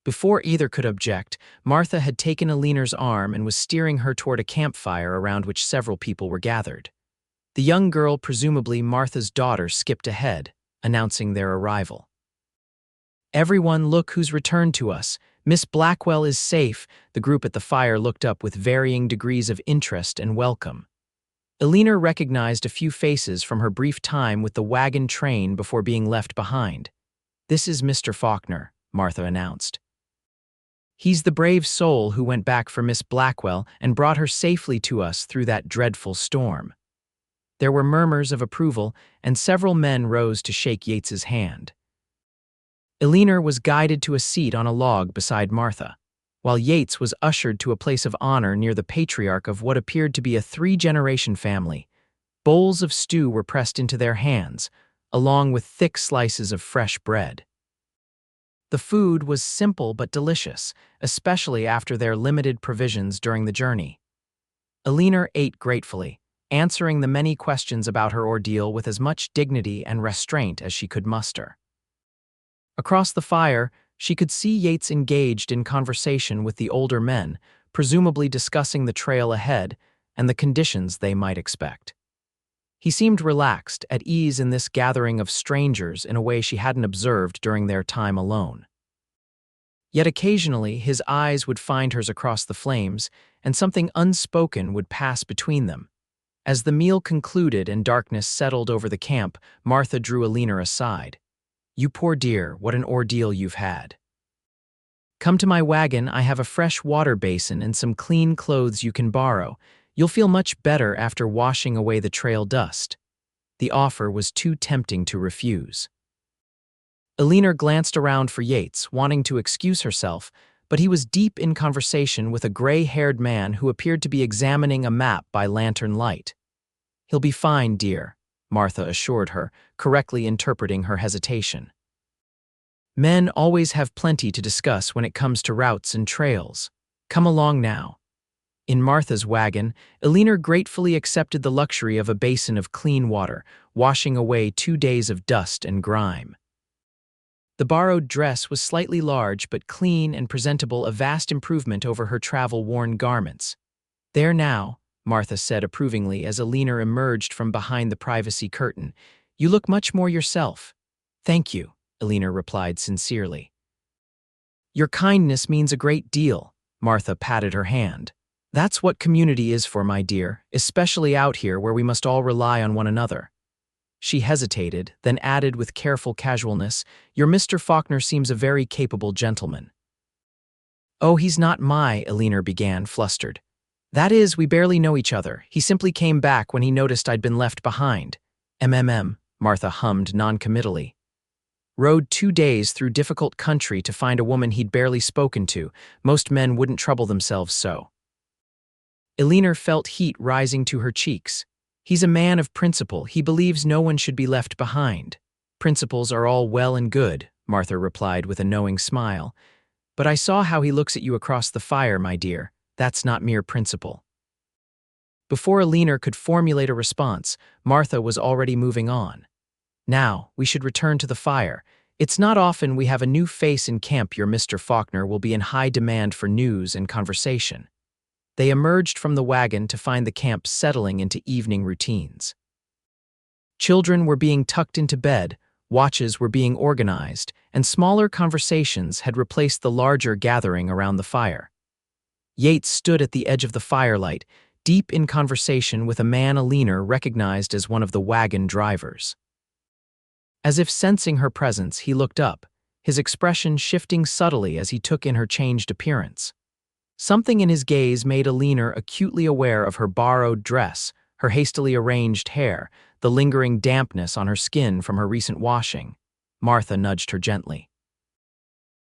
Before either could object, Martha had taken Eleanor's arm and was steering her toward a campfire around which several people were gathered. The young girl, presumably Martha's daughter, skipped ahead, announcing their arrival. "Everyone, look who's returned to us. Miss Blackwell is safe." The group at the fire looked up with varying degrees of interest and welcome. Eleanor recognized a few faces from her brief time with the wagon train before being left behind. "This is Mr. Faulkner," Martha announced. "He's the brave soul who went back for Miss Blackwell and brought her safely to us through that dreadful storm." There were murmurs of approval, and several men rose to shake Yates's hand. Eleanor was guided to a seat on a log beside Martha, while Yates was ushered to a place of honor near the patriarch of what appeared to be a three-generation family. Bowls of stew were pressed into their hands, along with thick slices of fresh bread. The food was simple but delicious, especially after their limited provisions during the journey. Eleanor ate gratefully, answering the many questions about her ordeal with as much dignity and restraint as she could muster. Across the fire, she could see Yates engaged in conversation with the older men, presumably discussing the trail ahead and the conditions they might expect. He seemed relaxed, at ease in this gathering of strangers in a way she hadn't observed during their time alone. Yet occasionally his eyes would find hers across the flames, and something unspoken would pass between them. As the meal concluded and darkness settled over the camp, Martha drew Eleanor aside. "You poor dear, what an ordeal you've had. Come to my wagon, I have a fresh water basin and some clean clothes you can borrow. You'll feel much better after washing away the trail dust." The offer was too tempting to refuse. Eleanor glanced around for Yates, wanting to excuse herself, but he was deep in conversation with a gray-haired man who appeared to be examining a map by lantern light. "He'll be fine, dear," Martha assured her, correctly interpreting her hesitation. "Men always have plenty to discuss when it comes to routes and trails. Come along now." In Martha's wagon, Eleanor gratefully accepted the luxury of a basin of clean water, washing away 2 days of dust and grime. The borrowed dress was slightly large but clean and presentable, a vast improvement over her travel-worn garments. "There now," Martha said approvingly as Eleanor emerged from behind the privacy curtain. "You look much more yourself." "Thank you," Eleanor replied sincerely. "Your kindness means a great deal," Martha patted her hand. "That's what community is for, my dear, especially out here where we must all rely on one another." She hesitated, then added with careful casualness, "Your Mr. Faulkner seems a very capable gentleman." "Oh, he's not Eleanor began, flustered. "That is, we barely know each other. He simply came back when he noticed I'd been left behind." Martha hummed noncommittally. "Rode 2 days through difficult country to find a woman he'd barely spoken to. Most men wouldn't trouble themselves so." Eleanor felt heat rising to her cheeks. "He's a man of principle. He believes no one should be left behind." "Principles are all well and good," Martha replied with a knowing smile. "But I saw how he looks at you across the fire, my dear. That's not mere principle." Before Eleanor could formulate a response, Martha was already moving on. "Now, we should return to the fire. It's not often we have a new face in camp. Your Mr. Faulkner will be in high demand for news and conversation." They emerged from the wagon to find the camp settling into evening routines. Children were being tucked into bed, watches were being organized, and smaller conversations had replaced the larger gathering around the fire. Yates stood at the edge of the firelight, deep in conversation with a man Eleanor recognized as one of the wagon drivers. As if sensing her presence, he looked up, his expression shifting subtly as he took in her changed appearance. Something in his gaze made Eleanor acutely aware of her borrowed dress, her hastily arranged hair, the lingering dampness on her skin from her recent washing. Martha nudged her gently.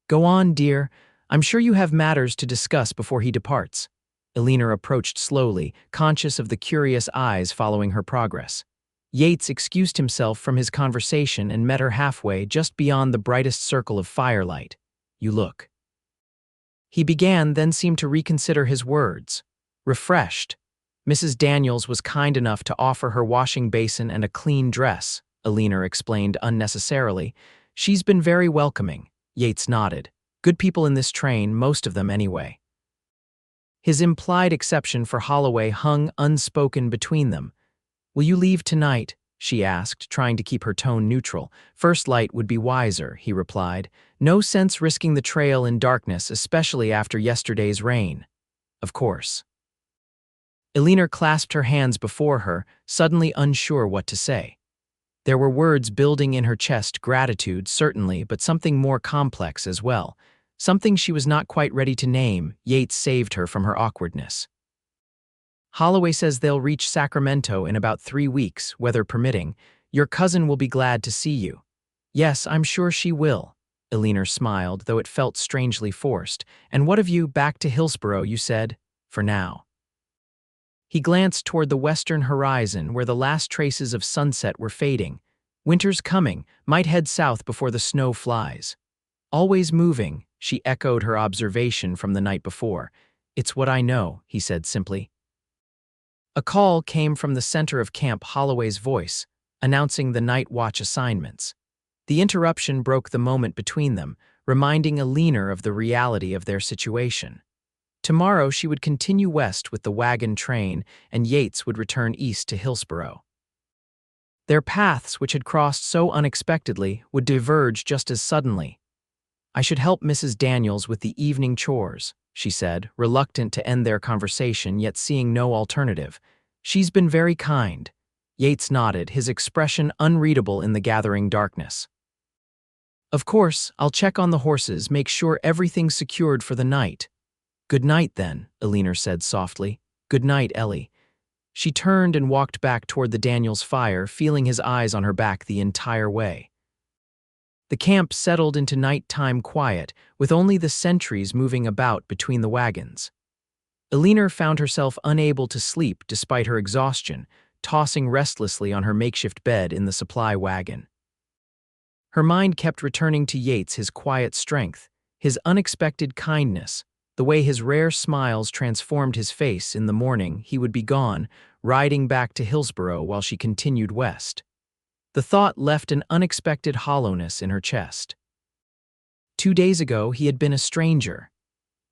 "Go on, dear. I'm sure you have matters to discuss before he departs." Eleanor approached slowly, conscious of the curious eyes following her progress. Yates excused himself from his conversation and met her halfway, just beyond the brightest circle of firelight. "You look." He began, then seemed to reconsider his words. "Refreshed. Mrs. Daniels was kind enough to offer her washing basin and a clean dress," Eleanor explained unnecessarily. "She's been very welcoming." Yates nodded. "Good people in this train, most of them anyway." His implied exception for Holloway hung unspoken between them. "Will you leave tonight?" she asked, trying to keep her tone neutral. "First light would be wiser," he replied. "No sense risking the trail in darkness, especially after yesterday's rain." "Of course." Eleanor clasped her hands before her, suddenly unsure what to say. There were words building in her chest, gratitude, certainly, but something more complex as well. Something she was not quite ready to name. Yates saved her from her awkwardness. Holloway says they'll reach Sacramento in about 3 weeks, weather permitting. Your cousin will be glad to see you. Yes, I'm sure she will. Eleanor smiled, though it felt strangely forced. And what of you, back to Hillsborough, you said? For now. He glanced toward the western horizon where the last traces of sunset were fading. Winter's coming, might head south before the snow flies. Always moving, she echoed her observation from the night before. It's what I know, he said simply. A call came from the center of camp, Holloway's voice, announcing the night watch assignments. The interruption broke the moment between them, reminding Eleanor of the reality of their situation. Tomorrow she would continue west with the wagon train, and Yates would return east to Hillsborough. Their paths, which had crossed so unexpectedly, would diverge just as suddenly. I should help Mrs. Daniels with the evening chores, she said, reluctant to end their conversation yet seeing no alternative. She's been very kind. Yates nodded, his expression unreadable in the gathering darkness. Of course, I'll check on the horses, make sure everything's secured for the night. Good night, then, Eleanor said softly. Good night, Ellie. She turned and walked back toward the Daniels fire, feeling his eyes on her back the entire way. The camp settled into nighttime quiet, with only the sentries moving about between the wagons. Eleanor found herself unable to sleep despite her exhaustion, tossing restlessly on her makeshift bed in the supply wagon. Her mind kept returning to Yates, his quiet strength, his unexpected kindness, the way his rare smiles transformed his face in the morning he would be gone, riding back to Hillsborough while she continued west. The thought left an unexpected hollowness in her chest. 2 days ago, he had been a stranger.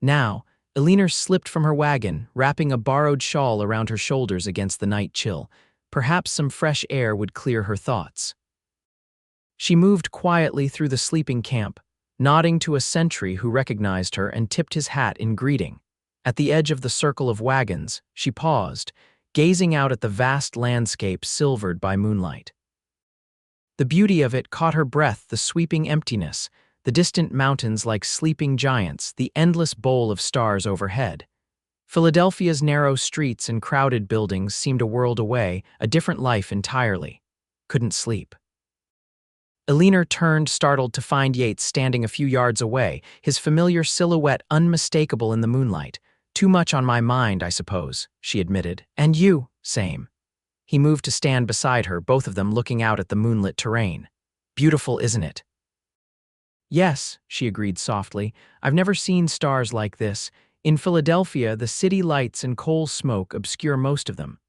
Now, Eleanor slipped from her wagon, wrapping a borrowed shawl around her shoulders against the night chill. Perhaps some fresh air would clear her thoughts. She moved quietly through the sleeping camp, nodding to a sentry who recognized her and tipped his hat in greeting. At the edge of the circle of wagons, she paused, gazing out at the vast landscape silvered by moonlight. The beauty of it caught her breath, the sweeping emptiness, the distant mountains like sleeping giants, the endless bowl of stars overhead. Philadelphia's narrow streets and crowded buildings seemed a world away, a different life entirely. Couldn't sleep. Eleanor turned, startled to find Yates standing a few yards away, his familiar silhouette unmistakable in the moonlight. Too much on my mind, I suppose, she admitted. And you, same. He moved to stand beside her, both of them looking out at the moonlit terrain. Beautiful, isn't it? Yes, she agreed softly. I've never seen stars like this. In Philadelphia, the city lights and coal smoke obscure most of them.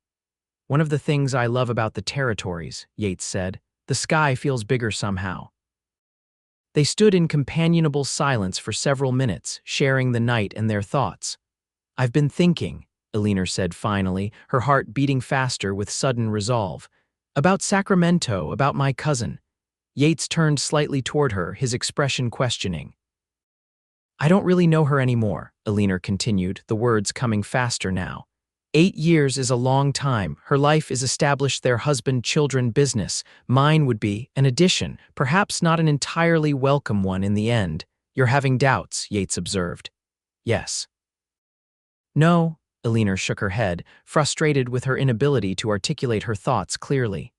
One of the things I love about the territories, Yates said, the sky feels bigger somehow. They stood in companionable silence for several minutes, sharing the night and their thoughts. I've been thinking, Eleanor said finally, her heart beating faster with sudden resolve. About Sacramento, about my cousin. Yates turned slightly toward her, his expression questioning. I don't really know her anymore, Eleanor continued, the words coming faster now. 8 years is a long time. Her life is established, their husband, children, business. Mine would be an addition, perhaps not an entirely welcome one in the end. You're having doubts, Yates observed. Yes. No, Eleanor shook her head, frustrated with her inability to articulate her thoughts clearly.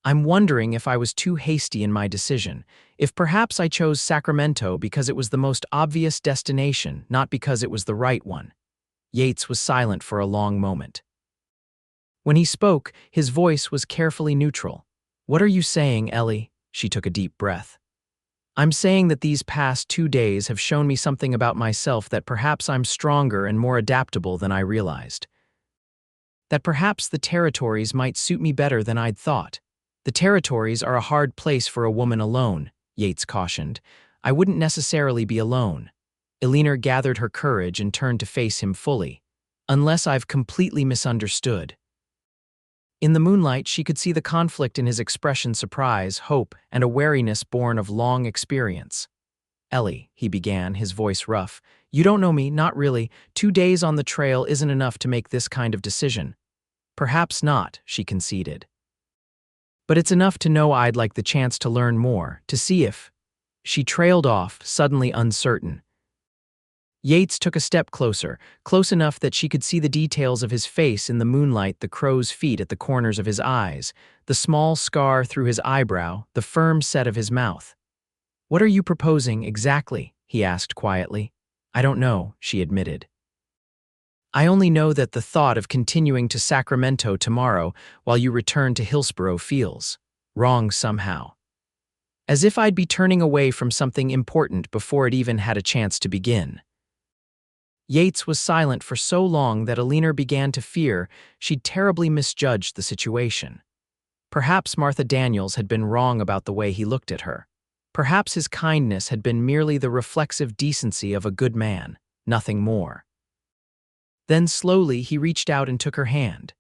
I'm wondering if I was too hasty in my decision, if perhaps I chose Sacramento because it was the most obvious destination, not because it was the right one. Yates was silent for a long moment. When he spoke, his voice was carefully neutral. What are you saying, Ellie? She took a deep breath. I'm saying that these past 2 days have shown me something about myself, that perhaps I'm stronger and more adaptable than I realized. That perhaps the territories might suit me better than I'd thought. The territories are a hard place for a woman alone, Yates cautioned. I wouldn't necessarily be alone. Eleanor gathered her courage and turned to face him fully. Unless I've completely misunderstood. In the moonlight, she could see the conflict in his expression: surprise, hope, and a wariness born of long experience. Ellie, he began, his voice rough. You don't know me, not really. 2 days on the trail isn't enough to make this kind of decision. Perhaps not, she conceded. But it's enough to know I'd like the chance to learn more, to see if. She trailed off, suddenly uncertain. Yates took a step closer, close enough that she could see the details of his face in the moonlight, the crow's feet at the corners of his eyes, the small scar through his eyebrow, the firm set of his mouth. What are you proposing, exactly? He asked quietly. I don't know, she admitted. I only know that the thought of continuing to Sacramento tomorrow while you return to Hillsborough feels wrong somehow. As if I'd be turning away from something important before it even had a chance to begin. Yates was silent for so long that Eleanor began to fear she'd terribly misjudged the situation. Perhaps Martha Daniels had been wrong about the way he looked at her. Perhaps his kindness had been merely the reflexive decency of a good man, nothing more. Then slowly he reached out and took her hand.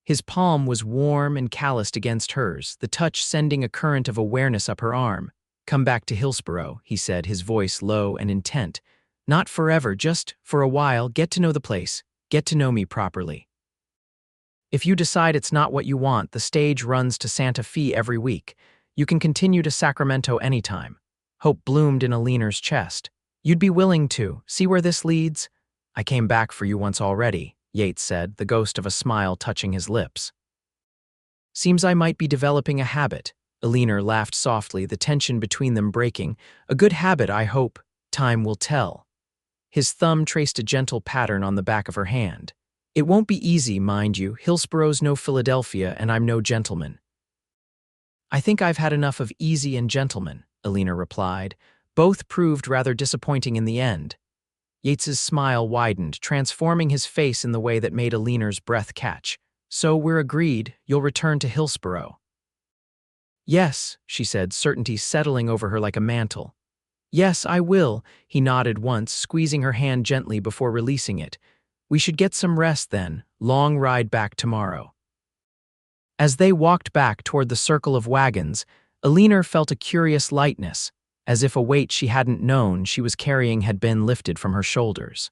His palm was warm and calloused against hers, the touch sending a current of awareness up her arm. Come back to Hillsborough, he said, his voice low and intent. Not forever, just for a while, get to know the place, get to know me properly. If you decide it's not what you want, the stage runs to Santa Fe every week. You can continue to Sacramento anytime. Hope bloomed in Eleanor's chest. You'd be willing to see where this leads? I came back for you once already, Yates said, the ghost of a smile touching his lips. Seems I might be developing a habit. Eleanor laughed softly, the tension between them breaking. A good habit, I hope. Time will tell. His thumb traced a gentle pattern on the back of her hand. It won't be easy, mind you. Hillsborough's no Philadelphia, and I'm no gentleman. I think I've had enough of easy and gentleman, Eleanor replied. Both proved rather disappointing in the end. Yates's smile widened, transforming his face in the way that made Eleanor's breath catch. So we're agreed, you'll return to Hillsborough. Yes, she said, certainty settling over her like a mantle. Yes, I will, he nodded once, squeezing her hand gently before releasing it. We should get some rest then, long ride back tomorrow. As they walked back toward the circle of wagons, Eleanor felt a curious lightness, as if a weight she hadn't known she was carrying had been lifted from her shoulders.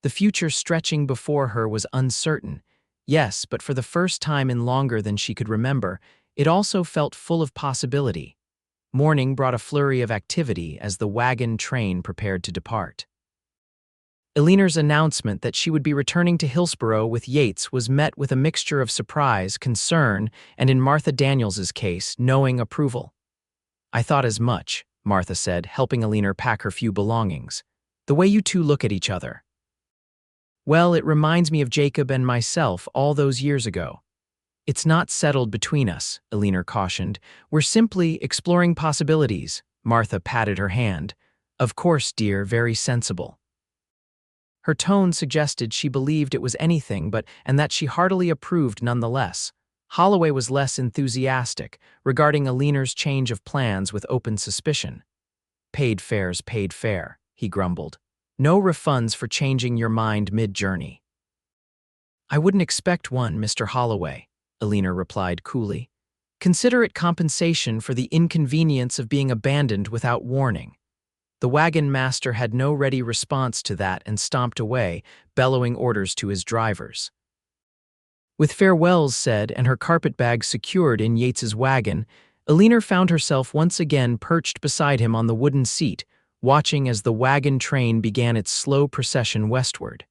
The future stretching before her was uncertain, yes, but for the first time in longer than she could remember, it also felt full of possibility. Morning brought a flurry of activity as the wagon train prepared to depart. Eleanor's announcement that she would be returning to Hillsborough with Yates was met with a mixture of surprise, concern, and in Martha Daniels's case, knowing approval. I thought as much, Martha said, helping Eleanor pack her few belongings. The way you two look at each other. Well, it reminds me of Jacob and myself all those years ago. It's not settled between us, Eleanor cautioned. We're simply exploring possibilities. Martha patted her hand. Of course, dear, very sensible. Her tone suggested she believed it was anything but, and that she heartily approved nonetheless. Holloway was less enthusiastic, regarding Eleanor's change of plans with open suspicion. Paid fare's paid fare, he grumbled. No refunds for changing your mind mid-journey. I wouldn't expect one, Mr. Holloway, Eleanor replied coolly. Consider it compensation for the inconvenience of being abandoned without warning. The wagon master had no ready response to that and stomped away, bellowing orders to his drivers. With farewells said and her carpetbag secured in Yates's wagon, Eleanor found herself once again perched beside him on the wooden seat, watching as the wagon train began its slow procession westward.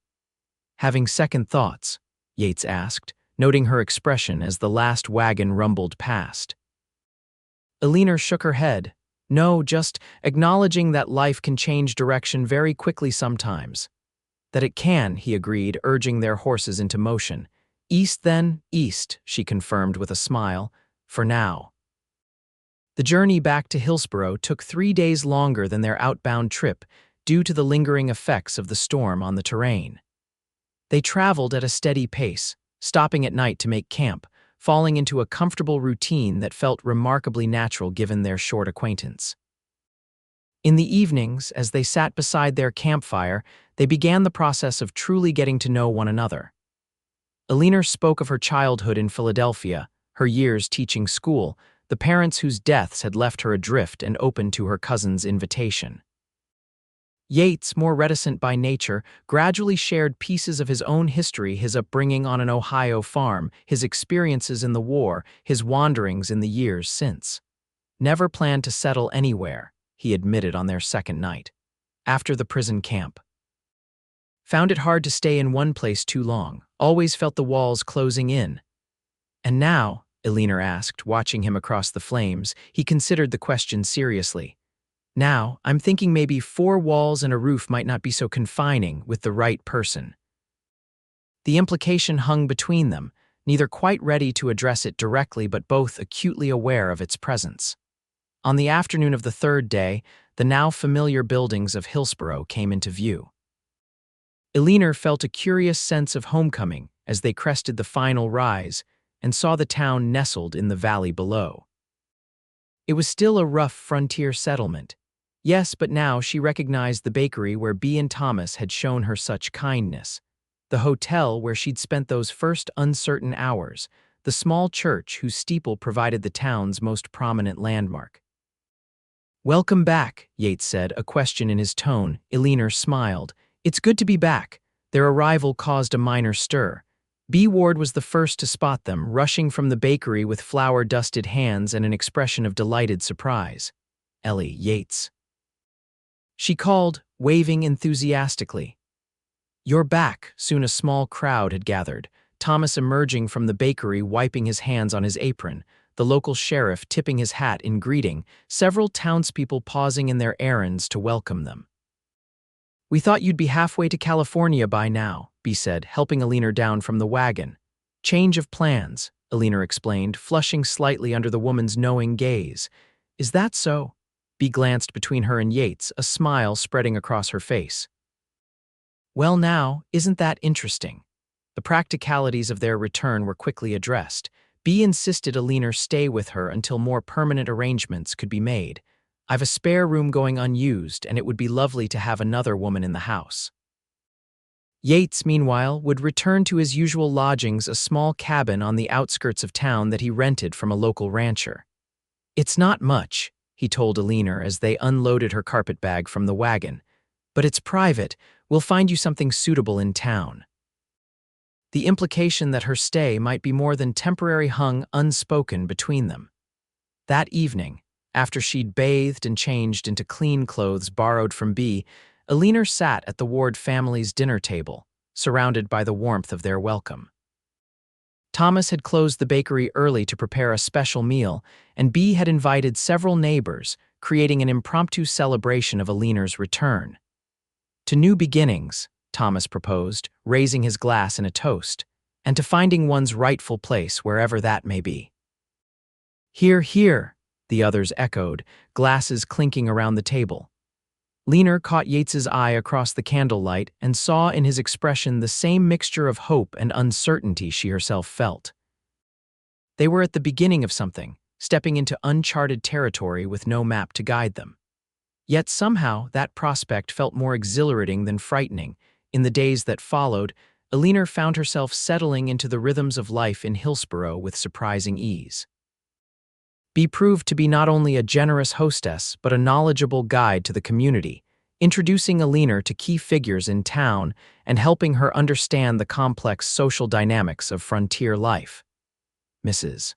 Having second thoughts? Yates asked, noting her expression as the last wagon rumbled past. Eleanor shook her head. No, just acknowledging that life can change direction very quickly sometimes. That it can, he agreed, urging their horses into motion. East then, east, she confirmed with a smile, for now. The journey back to Hillsborough took 3 days longer than their outbound trip due to the lingering effects of the storm on the terrain. They traveled at a steady pace, stopping at night to make camp, falling into a comfortable routine that felt remarkably natural given their short acquaintance. In the evenings, as they sat beside their campfire, they began the process of truly getting to know one another. Eleanor spoke of her childhood in Philadelphia, her years teaching school, the parents whose deaths had left her adrift and open to her cousin's invitation. Yates, more reticent by nature, gradually shared pieces of his own history, his upbringing on an Ohio farm, his experiences in the war, his wanderings in the years since. Never planned to settle anywhere, he admitted on their second night. After the prison camp. Found it hard to stay in one place too long, always felt the walls closing in. And now, Eleanor asked, watching him across the flames, he considered the question seriously. Now, I'm thinking maybe 4 walls and a roof might not be so confining with the right person. The implication hung between them, neither quite ready to address it directly but both acutely aware of its presence. On the afternoon of the third day, the now familiar buildings of Hillsborough came into view. Eleanor felt a curious sense of homecoming as they crested the final rise and saw the town nestled in the valley below. It was still a rough frontier settlement. Yes, but now she recognized the bakery where Bea and Thomas had shown her such kindness, the hotel where she'd spent those first uncertain hours, the small church whose steeple provided the town's most prominent landmark. "Welcome back," Yates said, a question in his tone. Eleanor smiled. "It's good to be back." Their arrival caused a minor stir. Bea Ward was the first to spot them, rushing from the bakery with flour-dusted hands and an expression of delighted surprise. "Ellie, Yates," she called, waving enthusiastically. "You're back." Soon a small crowd had gathered, Thomas emerging from the bakery wiping his hands on his apron, the local sheriff tipping his hat in greeting, several townspeople pausing in their errands to welcome them. "We thought you'd be halfway to California by now," Bea said, helping Eleanor down from the wagon. "Change of plans," Eleanor explained, flushing slightly under the woman's knowing gaze. "Is that so?" Bea glanced between her and Yates, a smile spreading across her face. "Well now, isn't that interesting?" The practicalities of their return were quickly addressed. Bea insisted Eleanor stay with her until more permanent arrangements could be made. "I've a spare room going unused, and it would be lovely to have another woman in the house." Yates, meanwhile, would return to his usual lodgings, a small cabin on the outskirts of town that he rented from a local rancher. "It's not much," he told Eleanor as they unloaded her carpetbag from the wagon. "But it's private. We'll find you something suitable in town." The implication that her stay might be more than temporary hung unspoken between them. That evening, after she'd bathed and changed into clean clothes borrowed from Bea, Eleanor sat at the Ward family's dinner table, surrounded by the warmth of their welcome. Thomas had closed the bakery early to prepare a special meal, and Bea had invited several neighbors, creating an impromptu celebration of Eleanor's return. "To new beginnings," Thomas proposed, raising his glass in a toast, "and to finding one's rightful place wherever that may be." "Hear, hear," the others echoed, glasses clinking around the table. Eleanor caught Yates's eye across the candlelight and saw in his expression the same mixture of hope and uncertainty she herself felt. They were at the beginning of something, stepping into uncharted territory with no map to guide them. Yet somehow that prospect felt more exhilarating than frightening. In the days that followed, Eleanor found herself settling into the rhythms of life in Hillsborough with surprising ease. Bea proved to be not only a generous hostess but a knowledgeable guide to the community, introducing Eleanor to key figures in town and helping her understand the complex social dynamics of frontier life. "Mrs.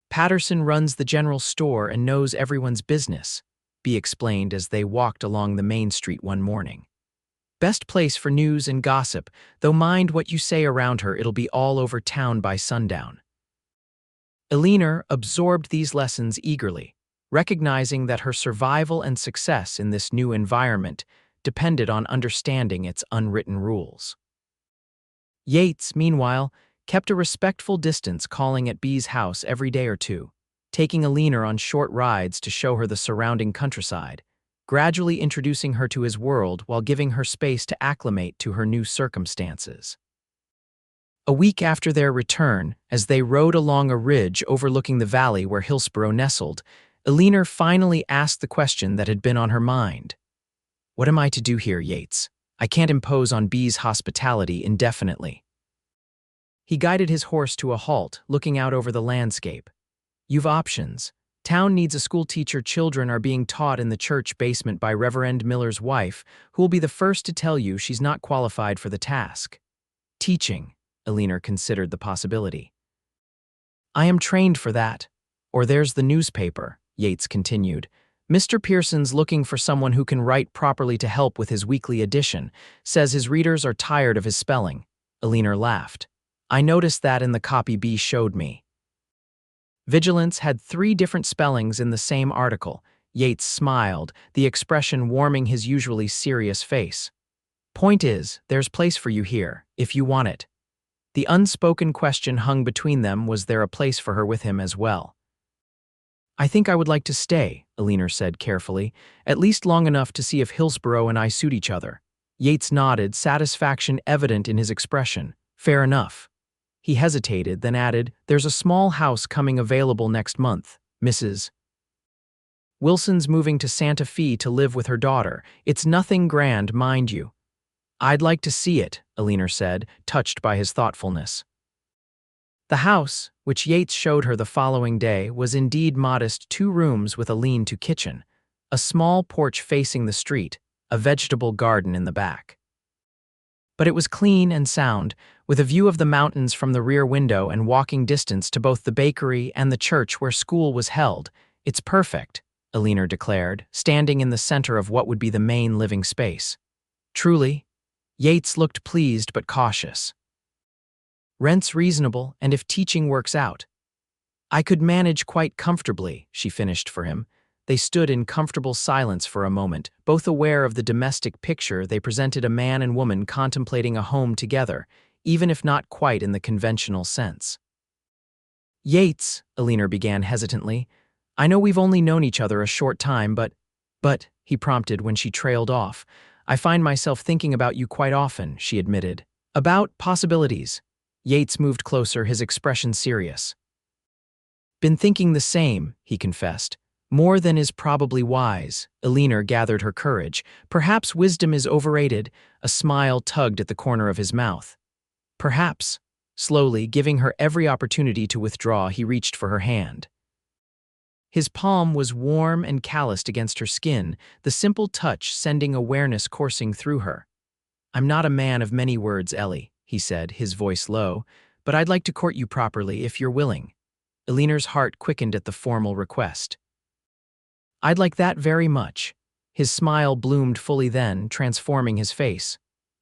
Patterson runs the general store and knows everyone's business," Bea explained as they walked along the main street one morning. "Best place for news and gossip, though mind what you say around her, it'll be all over town by sundown." Eleanor absorbed these lessons eagerly, recognizing that her survival and success in this new environment depended on understanding its unwritten rules. Yates, meanwhile, kept a respectful distance, calling at Bea's house every day or two, taking Eleanor on short rides to show her the surrounding countryside, gradually introducing her to his world while giving her space to acclimate to her new circumstances. A week after their return, as they rode along a ridge overlooking the valley where Hillsborough nestled, Eleanor finally asked the question that had been on her mind. "What am I to do here, Yates? I can't impose on Bea's hospitality indefinitely." He guided his horse to a halt, looking out over the landscape. You've options. Town needs a school teacher. Children are being taught in the church basement by Reverend Miller's wife, who will be the first to tell you she's not qualified for the task. Teaching, Eleanor considered the possibility. I am trained for that. Or there's the newspaper, Yates continued. Mr. Pearson's looking for someone who can write properly to help with his weekly edition. Says his readers are tired of his spelling. Eleanor laughed. I noticed that in the copy B showed me. Vigilance had 3 different spellings in the same article. Yates smiled, the expression warming his usually serious face. Point is, there's place for you here, if you want it. The unspoken question hung between them: was there a place for her with him as well? I think I would like to stay, Eleanor said carefully, at least long enough to see if Hillsborough and I suit each other. Yates nodded, satisfaction evident in his expression. Fair enough. He hesitated, then added, there's a small house coming available next month. Mrs. Wilson's moving to Santa Fe to live with her daughter. It's nothing grand, mind you. I'd like to see it, Eleanor said, touched by his thoughtfulness. The house, which Yates showed her the following day, was indeed modest: 2 rooms with a lean-to kitchen, a small porch facing the street, a vegetable garden in the back. But it was clean and sound, with a view of the mountains from the rear window and walking distance to both the bakery and the church where school was held. It's perfect, Eleanor declared, standing in the center of what would be the main living space. Truly? Yates looked pleased but cautious. Rent's reasonable, and if teaching works out. I could manage quite comfortably, she finished for him. They stood in comfortable silence for a moment, both aware of the domestic picture they presented: a man and woman contemplating a home together, even if not quite in the conventional sense. Yates, Eleanor began hesitantly, I know we've only known each other a short time, but, he prompted when she trailed off. I find myself thinking about you quite often, she admitted. About possibilities. Yates moved closer, his expression serious. Been thinking the same, he confessed. More than is probably wise. Eleanor gathered her courage. Perhaps wisdom is overrated. A smile tugged at the corner of his mouth. Perhaps. Slowly, giving her every opportunity to withdraw, he reached for her hand. His palm was warm and calloused against her skin, the simple touch sending awareness coursing through her. I'm not a man of many words, Ellie, he said, his voice low, but I'd like to court you properly if you're willing. Eleanor's heart quickened at the formal request. I'd like that very much. His smile bloomed fully then, transforming his face.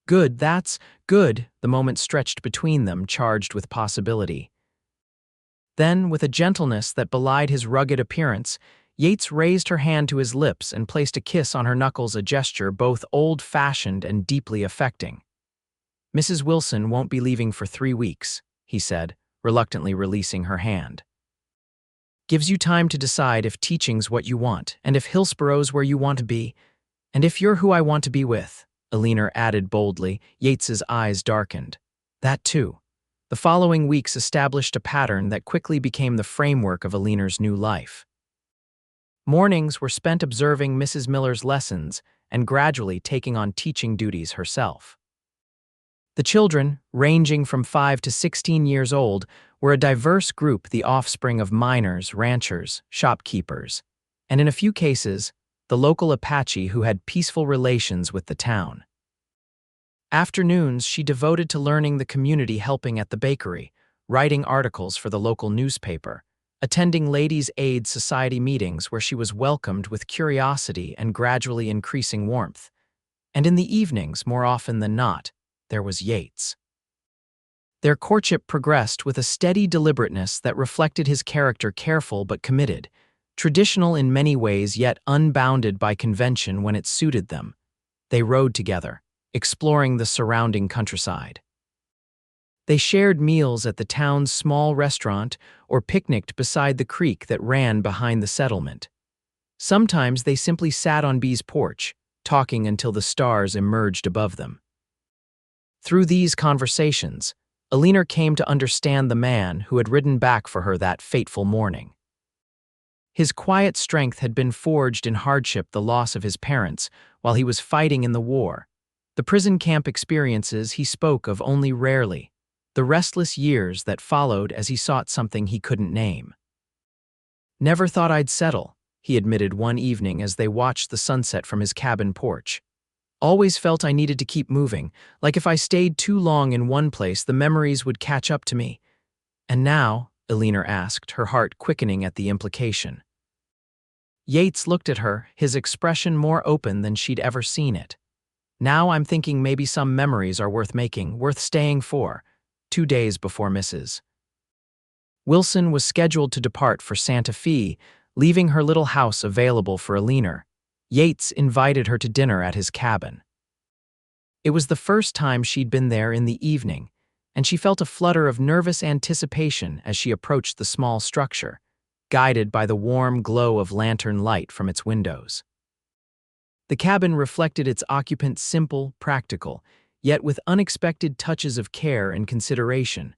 Good, that's good. The moment stretched between them, charged with possibility. Then, with a gentleness that belied his rugged appearance, Yates raised her hand to his lips and placed a kiss on her knuckles, a gesture both old-fashioned and deeply affecting. Mrs. Wilson won't be leaving for 3 weeks, he said, reluctantly releasing her hand. Gives you time to decide if teaching's what you want, and if Hillsborough's where you want to be, and if you're who I want to be with, Eleanor added boldly. Yates's eyes darkened. That too. The following weeks established a pattern that quickly became the framework of Eleanor's new life. Mornings were spent observing Mrs. Miller's lessons and gradually taking on teaching duties herself. The children, ranging from 5 to 16 years old, were a diverse group, the offspring of miners, ranchers, shopkeepers, and in a few cases, the local Apache who had peaceful relations with the town. Afternoons she devoted to learning the community, helping at the bakery, writing articles for the local newspaper, attending Ladies' Aid Society meetings where she was welcomed with curiosity and gradually increasing warmth. And in the evenings, more often than not, there was Yates. Their courtship progressed with a steady deliberateness that reflected his character, careful but committed, traditional in many ways yet unbounded by convention when it suited them. They rode together, exploring the surrounding countryside. They shared meals at the town's small restaurant or picnicked beside the creek that ran behind the settlement. Sometimes they simply sat on Bee's porch, talking until the stars emerged above them. Through these conversations, Eleanor came to understand the man who had ridden back for her that fateful morning. His quiet strength had been forged in hardship, the loss of his parents, while he was fighting in the war. The prison camp experiences he spoke of only rarely, the restless years that followed as he sought something he couldn't name. Never thought I'd settle, he admitted one evening as they watched the sunset from his cabin porch. Always felt I needed to keep moving, like if I stayed too long in one place, the memories would catch up to me. And now, Eleanor asked, her heart quickening at the implication. Yates looked at her, his expression more open than she'd ever seen it. Now I'm thinking maybe some memories are worth making, worth staying for. 2 days before Mrs. Wilson was scheduled to depart for Santa Fe, leaving her little house available for Eleanor. Yates invited her to dinner at his cabin. It was the first time she'd been there in the evening, and she felt a flutter of nervous anticipation as she approached the small structure, guided by the warm glow of lantern light from its windows. The cabin reflected its occupants simple, practical, yet with unexpected touches of care and consideration.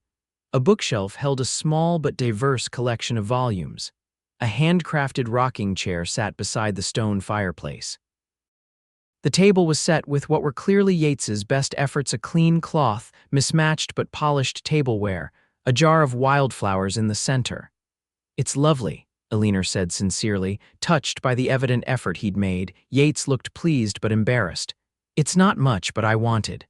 A bookshelf held a small but diverse collection of volumes. A handcrafted rocking chair sat beside the stone fireplace. The table was set with what were clearly Yates's best efforts: a clean cloth, mismatched but polished tableware, a jar of wildflowers in the center. "It's lovely," Eleanor said sincerely, touched by the evident effort he'd made. Yates looked pleased but embarrassed. "It's not much, but I wanted."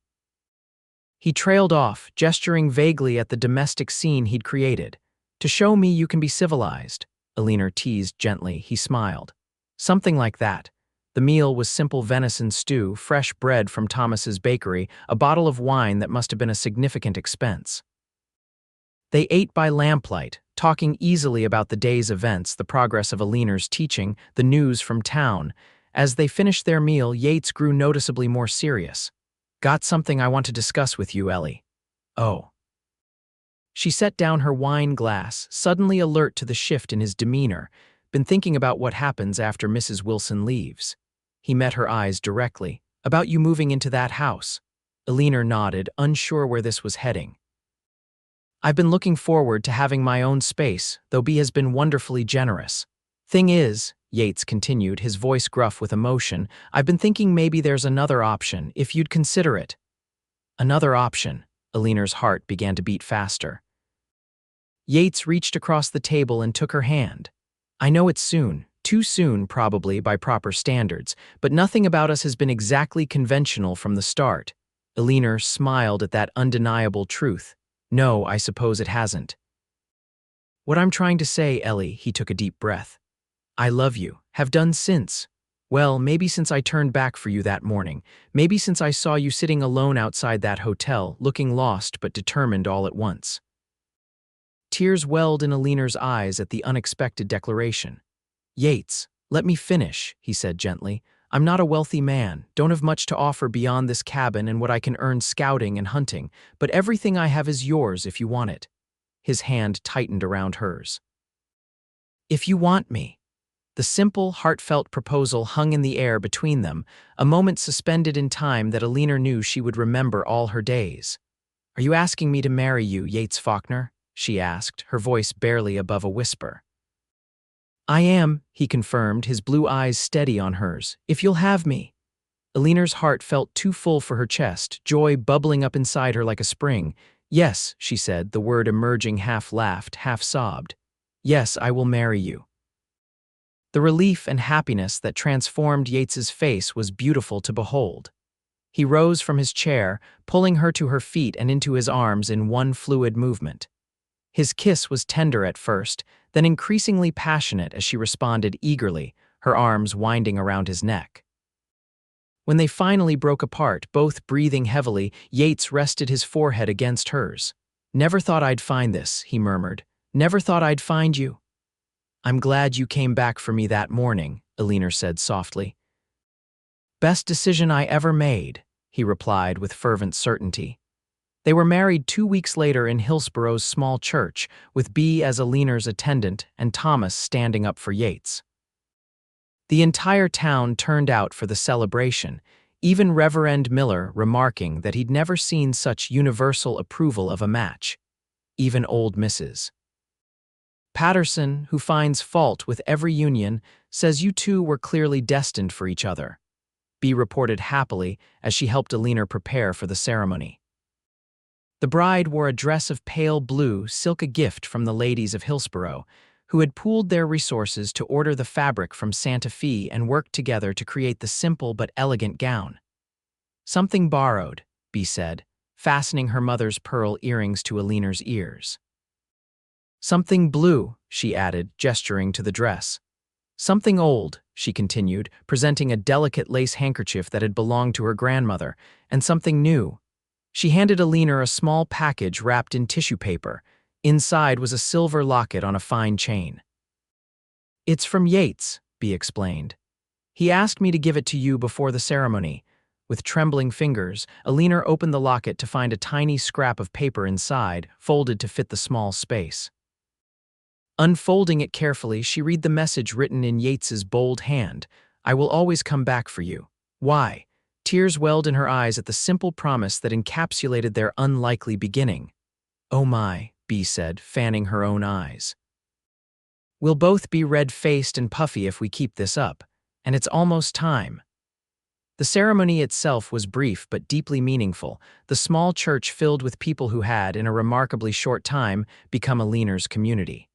He trailed off, gesturing vaguely at the domestic scene he'd created. "To show me you can be civilized," Eleanor teased gently. He smiled. "Something like that." The meal was simple venison stew, fresh bread from Thomas's bakery, a bottle of wine that must have been a significant expense. They ate by lamplight, talking easily about the day's events, the progress of Eleanor's teaching, the news from town. As they finished their meal, Yates grew noticeably more serious. "Got something I want to discuss with you, Ellie." "Oh." She set down her wine glass, suddenly alert to the shift in his demeanor. "Been thinking about what happens after Mrs. Wilson leaves." He met her eyes directly. "About you moving into that house." Eleanor nodded, unsure where this was heading. "I've been looking forward to having my own space, though B has been wonderfully generous. Thing is," Yates continued, his voice gruff with emotion, "I've been thinking maybe there's another option, if you'd consider it." "Another option?" Eleanor's heart began to beat faster. Yates reached across the table and took her hand. "I know it's soon, too soon probably by proper standards, but nothing about us has been exactly conventional from the start." Eleanor smiled at that undeniable truth. "No, I suppose it hasn't." "What I'm trying to say, Ellie," he took a deep breath. "I love you, have done since. Well, maybe since I turned back for you that morning, maybe since I saw you sitting alone outside that hotel, looking lost but determined all at once." Tears welled in Eleanor's eyes at the unexpected declaration. "Yates, let me finish," he said gently. "I'm not a wealthy man, don't have much to offer beyond this cabin and what I can earn scouting and hunting, but everything I have is yours if you want it." His hand tightened around hers. "If you want me." The simple, heartfelt proposal hung in the air between them, a moment suspended in time that Eleanor knew she would remember all her days. "Are you asking me to marry you, Yates Faulkner?" she asked, her voice barely above a whisper. "I am," he confirmed, his blue eyes steady on hers. "If you'll have me." Eleanor's heart felt too full for her chest, joy bubbling up inside her like a spring. "Yes," she said, the word emerging half-laughed, half-sobbed. "Yes, I will marry you." The relief and happiness that transformed Yates's face was beautiful to behold. He rose from his chair, pulling her to her feet and into his arms in one fluid movement. His kiss was tender at first, then increasingly passionate as she responded eagerly, her arms winding around his neck. When they finally broke apart, both breathing heavily, Yates rested his forehead against hers. "Never thought I'd find this," he murmured. "Never thought I'd find you." "I'm glad you came back for me that morning," Eleanor said softly. "Best decision I ever made," he replied with fervent certainty. They were married 2 weeks later in Hillsborough's small church, with Bea as Eleanor's attendant and Thomas standing up for Yates. The entire town turned out for the celebration, even Reverend Miller remarking that he'd never seen such universal approval of a match. Even old Mrs. Patterson, who finds fault with every union, says you two were clearly destined for each other. Bea reported happily as she helped Eleanor prepare for the ceremony. The bride wore a dress of pale blue silk, a gift from the ladies of Hillsborough, who had pooled their resources to order the fabric from Santa Fe and worked together to create the simple but elegant gown. "Something borrowed," Bea said, fastening her mother's pearl earrings to Eleanor's ears. "Something blue," she added, gesturing to the dress. "Something old," she continued, presenting a delicate lace handkerchief that had belonged to her grandmother, "and something new." She handed Eleanor a small package wrapped in tissue paper. Inside was a silver locket on a fine chain. "It's from Yates," Bea explained. "He asked me to give it to you before the ceremony." With trembling fingers, Eleanor opened the locket to find a tiny scrap of paper inside, folded to fit the small space. Unfolding it carefully, she read the message written in Yates's bold hand: "I will always come back for you." Why? Tears welled in her eyes at the simple promise that encapsulated their unlikely beginning. "Oh my," Bea said, fanning her own eyes. "We'll both be red-faced and puffy if we keep this up, and it's almost time." The ceremony itself was brief but deeply meaningful, the small church filled with people who had, in a remarkably short time, become Eleanor's community.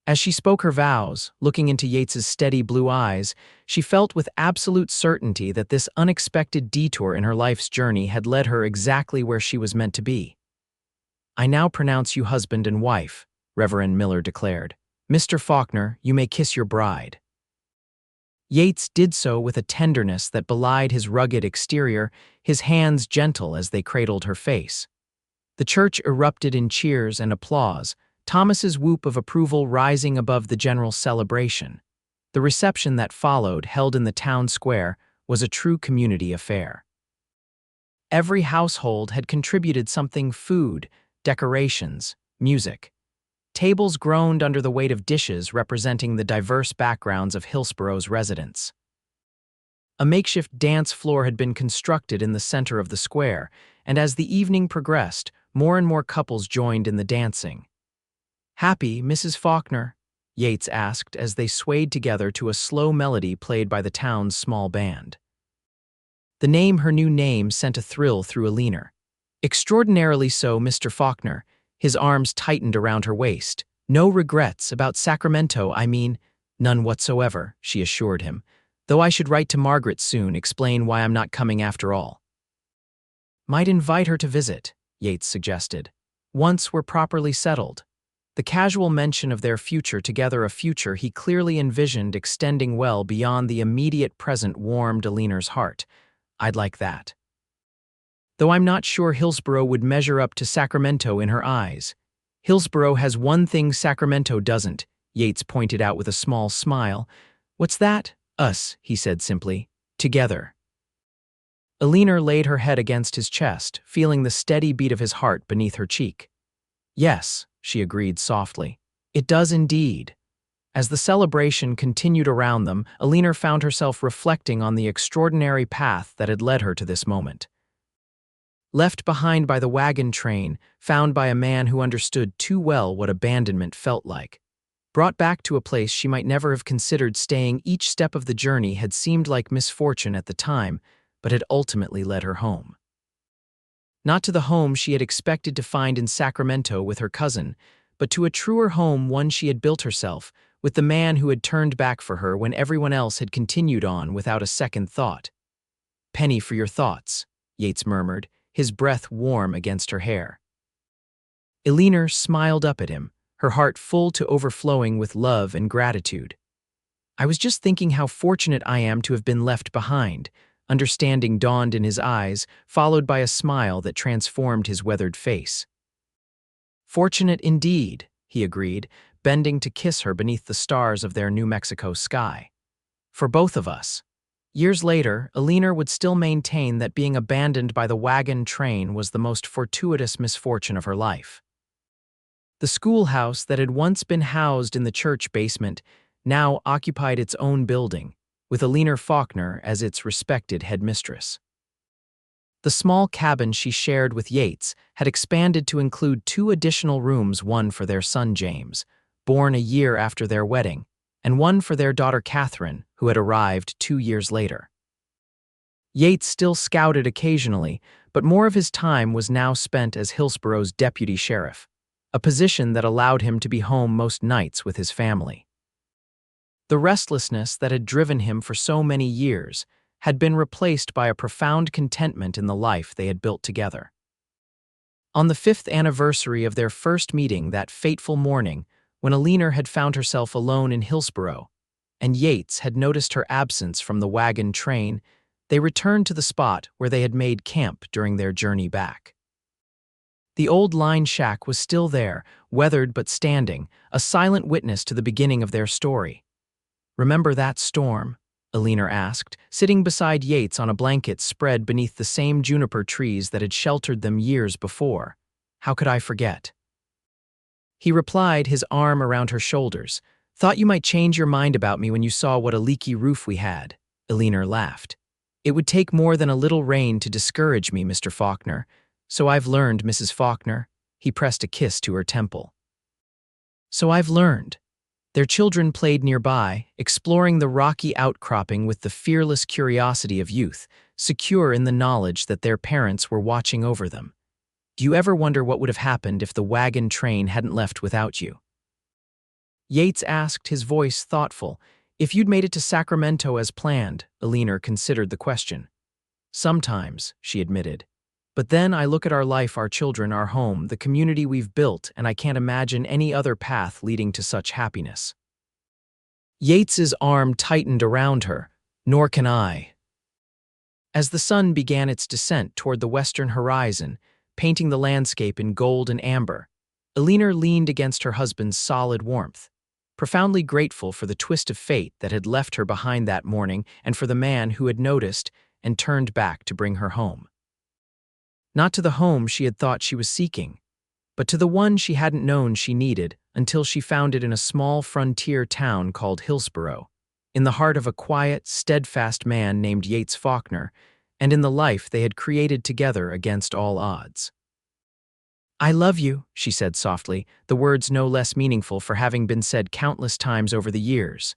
As she spoke her vows, looking into Yates's steady blue eyes, she felt with absolute certainty that this unexpected detour in her life's journey had led her exactly where she was meant to be. "I now pronounce you husband and wife," Reverend Miller declared. "Mr. Faulkner, you may kiss your bride." Yates did so with a tenderness that belied his rugged exterior, his hands gentle as they cradled her face. The church erupted in cheers and applause, Thomas's whoop of approval rising above the general celebration. The reception that followed, held in the town square, was a true community affair. Every household had contributed something: food, decorations, music. Tables groaned under the weight of dishes representing the diverse backgrounds of Hillsborough's residents. A makeshift dance floor had been constructed in the center of the square, and as the evening progressed, more and more couples joined in the dancing. "Happy, Mrs. Faulkner?" Yates asked as they swayed together to a slow melody played by the town's small band. The name, her new name, sent a thrill through Eleanor. "Extraordinarily so, Mr. Faulkner." His arms tightened around her waist. "No regrets about Sacramento, I mean." "None whatsoever," she assured him. "Though I should write to Margaret soon, explain why I'm not coming after all." "Might invite her to visit," Yates suggested. "Once we're properly settled." The casual mention of their future together, a future he clearly envisioned extending well beyond the immediate present, warmed Eleanor's heart. "I'd like that." "Though I'm not sure Hillsborough would measure up to Sacramento in her eyes." "Hillsborough has one thing Sacramento doesn't," Yates pointed out with a small smile. "What's that?" "Us," he said simply. "Together." Eleanor laid her head against his chest, feeling the steady beat of his heart beneath her cheek. "Yes," she agreed softly. "It does indeed." As the celebration continued around them, Eleanor found herself reflecting on the extraordinary path that had led her to this moment. Left behind by the wagon train, found by a man who understood too well what abandonment felt like. Brought back to a place she might never have considered staying, each step of the journey had seemed like misfortune at the time, but had ultimately led her home. Not to the home she had expected to find in Sacramento with her cousin, but to a truer home, one she had built herself, with the man who had turned back for her when everyone else had continued on without a second thought. "Penny for your thoughts," Yates murmured, his breath warm against her hair. Eleanor smiled up at him, her heart full to overflowing with love and gratitude. "I was just thinking how fortunate I am to have been left behind." Understanding dawned in his eyes, followed by a smile that transformed his weathered face. "Fortunate indeed," he agreed, bending to kiss her beneath the stars of their New Mexico sky. "For both of us." Years later, Eleanor would still maintain that being abandoned by the wagon train was the most fortuitous misfortune of her life. The schoolhouse that had once been housed in the church basement now occupied its own building, with Eleanor Faulkner as its respected headmistress. The small cabin she shared with Yates had expanded to include 2 additional rooms, one for their son James, born a year after their wedding, and one for their daughter Catherine, who had arrived 2 years later. Yates still scouted occasionally, but more of his time was now spent as Hillsborough's deputy sheriff. a position that allowed him to be home most nights with his family. The restlessness that had driven him for so many years had been replaced by a profound contentment in the life they had built together. On the 5th anniversary of their first meeting that fateful morning, when Eleanor had found herself alone in Hillsborough, and Yates had noticed her absence from the wagon train, they returned to the spot where they had made camp during their journey back. The old line shack was still there, weathered but standing, a silent witness to the beginning of their story. "Remember that storm?" Eleanor asked, sitting beside Yates on a blanket spread beneath the same juniper trees that had sheltered them years before. "How could I forget?" He replied, his arm around her shoulders. "Thought you might change your mind about me when you saw what a leaky roof we had." Eleanor laughed. "It would take more than a little rain to discourage me, Mr. Faulkner. So I've learned, Mrs. Faulkner." He pressed a kiss to her temple. "So I've learned." Their children played nearby, exploring the rocky outcropping with the fearless curiosity of youth, secure in the knowledge that their parents were watching over them. "Do you ever wonder what would have happened if the wagon train hadn't left without you?" Yates asked, his voice thoughtful. "If you'd made it to Sacramento as planned," Eleanor considered the question. "Sometimes," she admitted. "But then I look at our life, our children, our home, the community we've built, and I can't imagine any other path leading to such happiness." Yates's arm tightened around her. "Nor can I." As the sun began its descent toward the western horizon, painting the landscape in gold and amber, Eleanor leaned against her husband's solid warmth, profoundly grateful for the twist of fate that had left her behind that morning and for the man who had noticed and turned back to bring her home. Not to the home she had thought she was seeking, but to the one she hadn't known she needed until she found it in a small frontier town called Hillsborough, in the heart of a quiet, steadfast man named Yates Faulkner, and in the life they had created together against all odds. "I love you," she said softly, the words no less meaningful for having been said countless times over the years.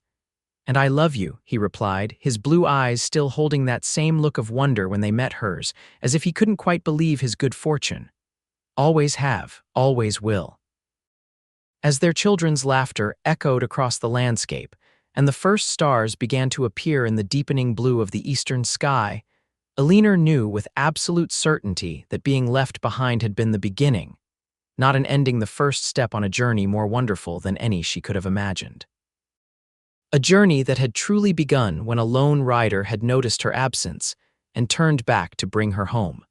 "And I love you," he replied, his blue eyes still holding that same look of wonder when they met hers, as if he couldn't quite believe his good fortune. "Always have, always will." As their children's laughter echoed across the landscape, and the first stars began to appear in the deepening blue of the eastern sky, Eleanor knew with absolute certainty that being left behind had been the beginning, not an ending, the first step on a journey more wonderful than any she could have imagined. A journey that had truly begun when a lone rider had noticed her absence and turned back to bring her home.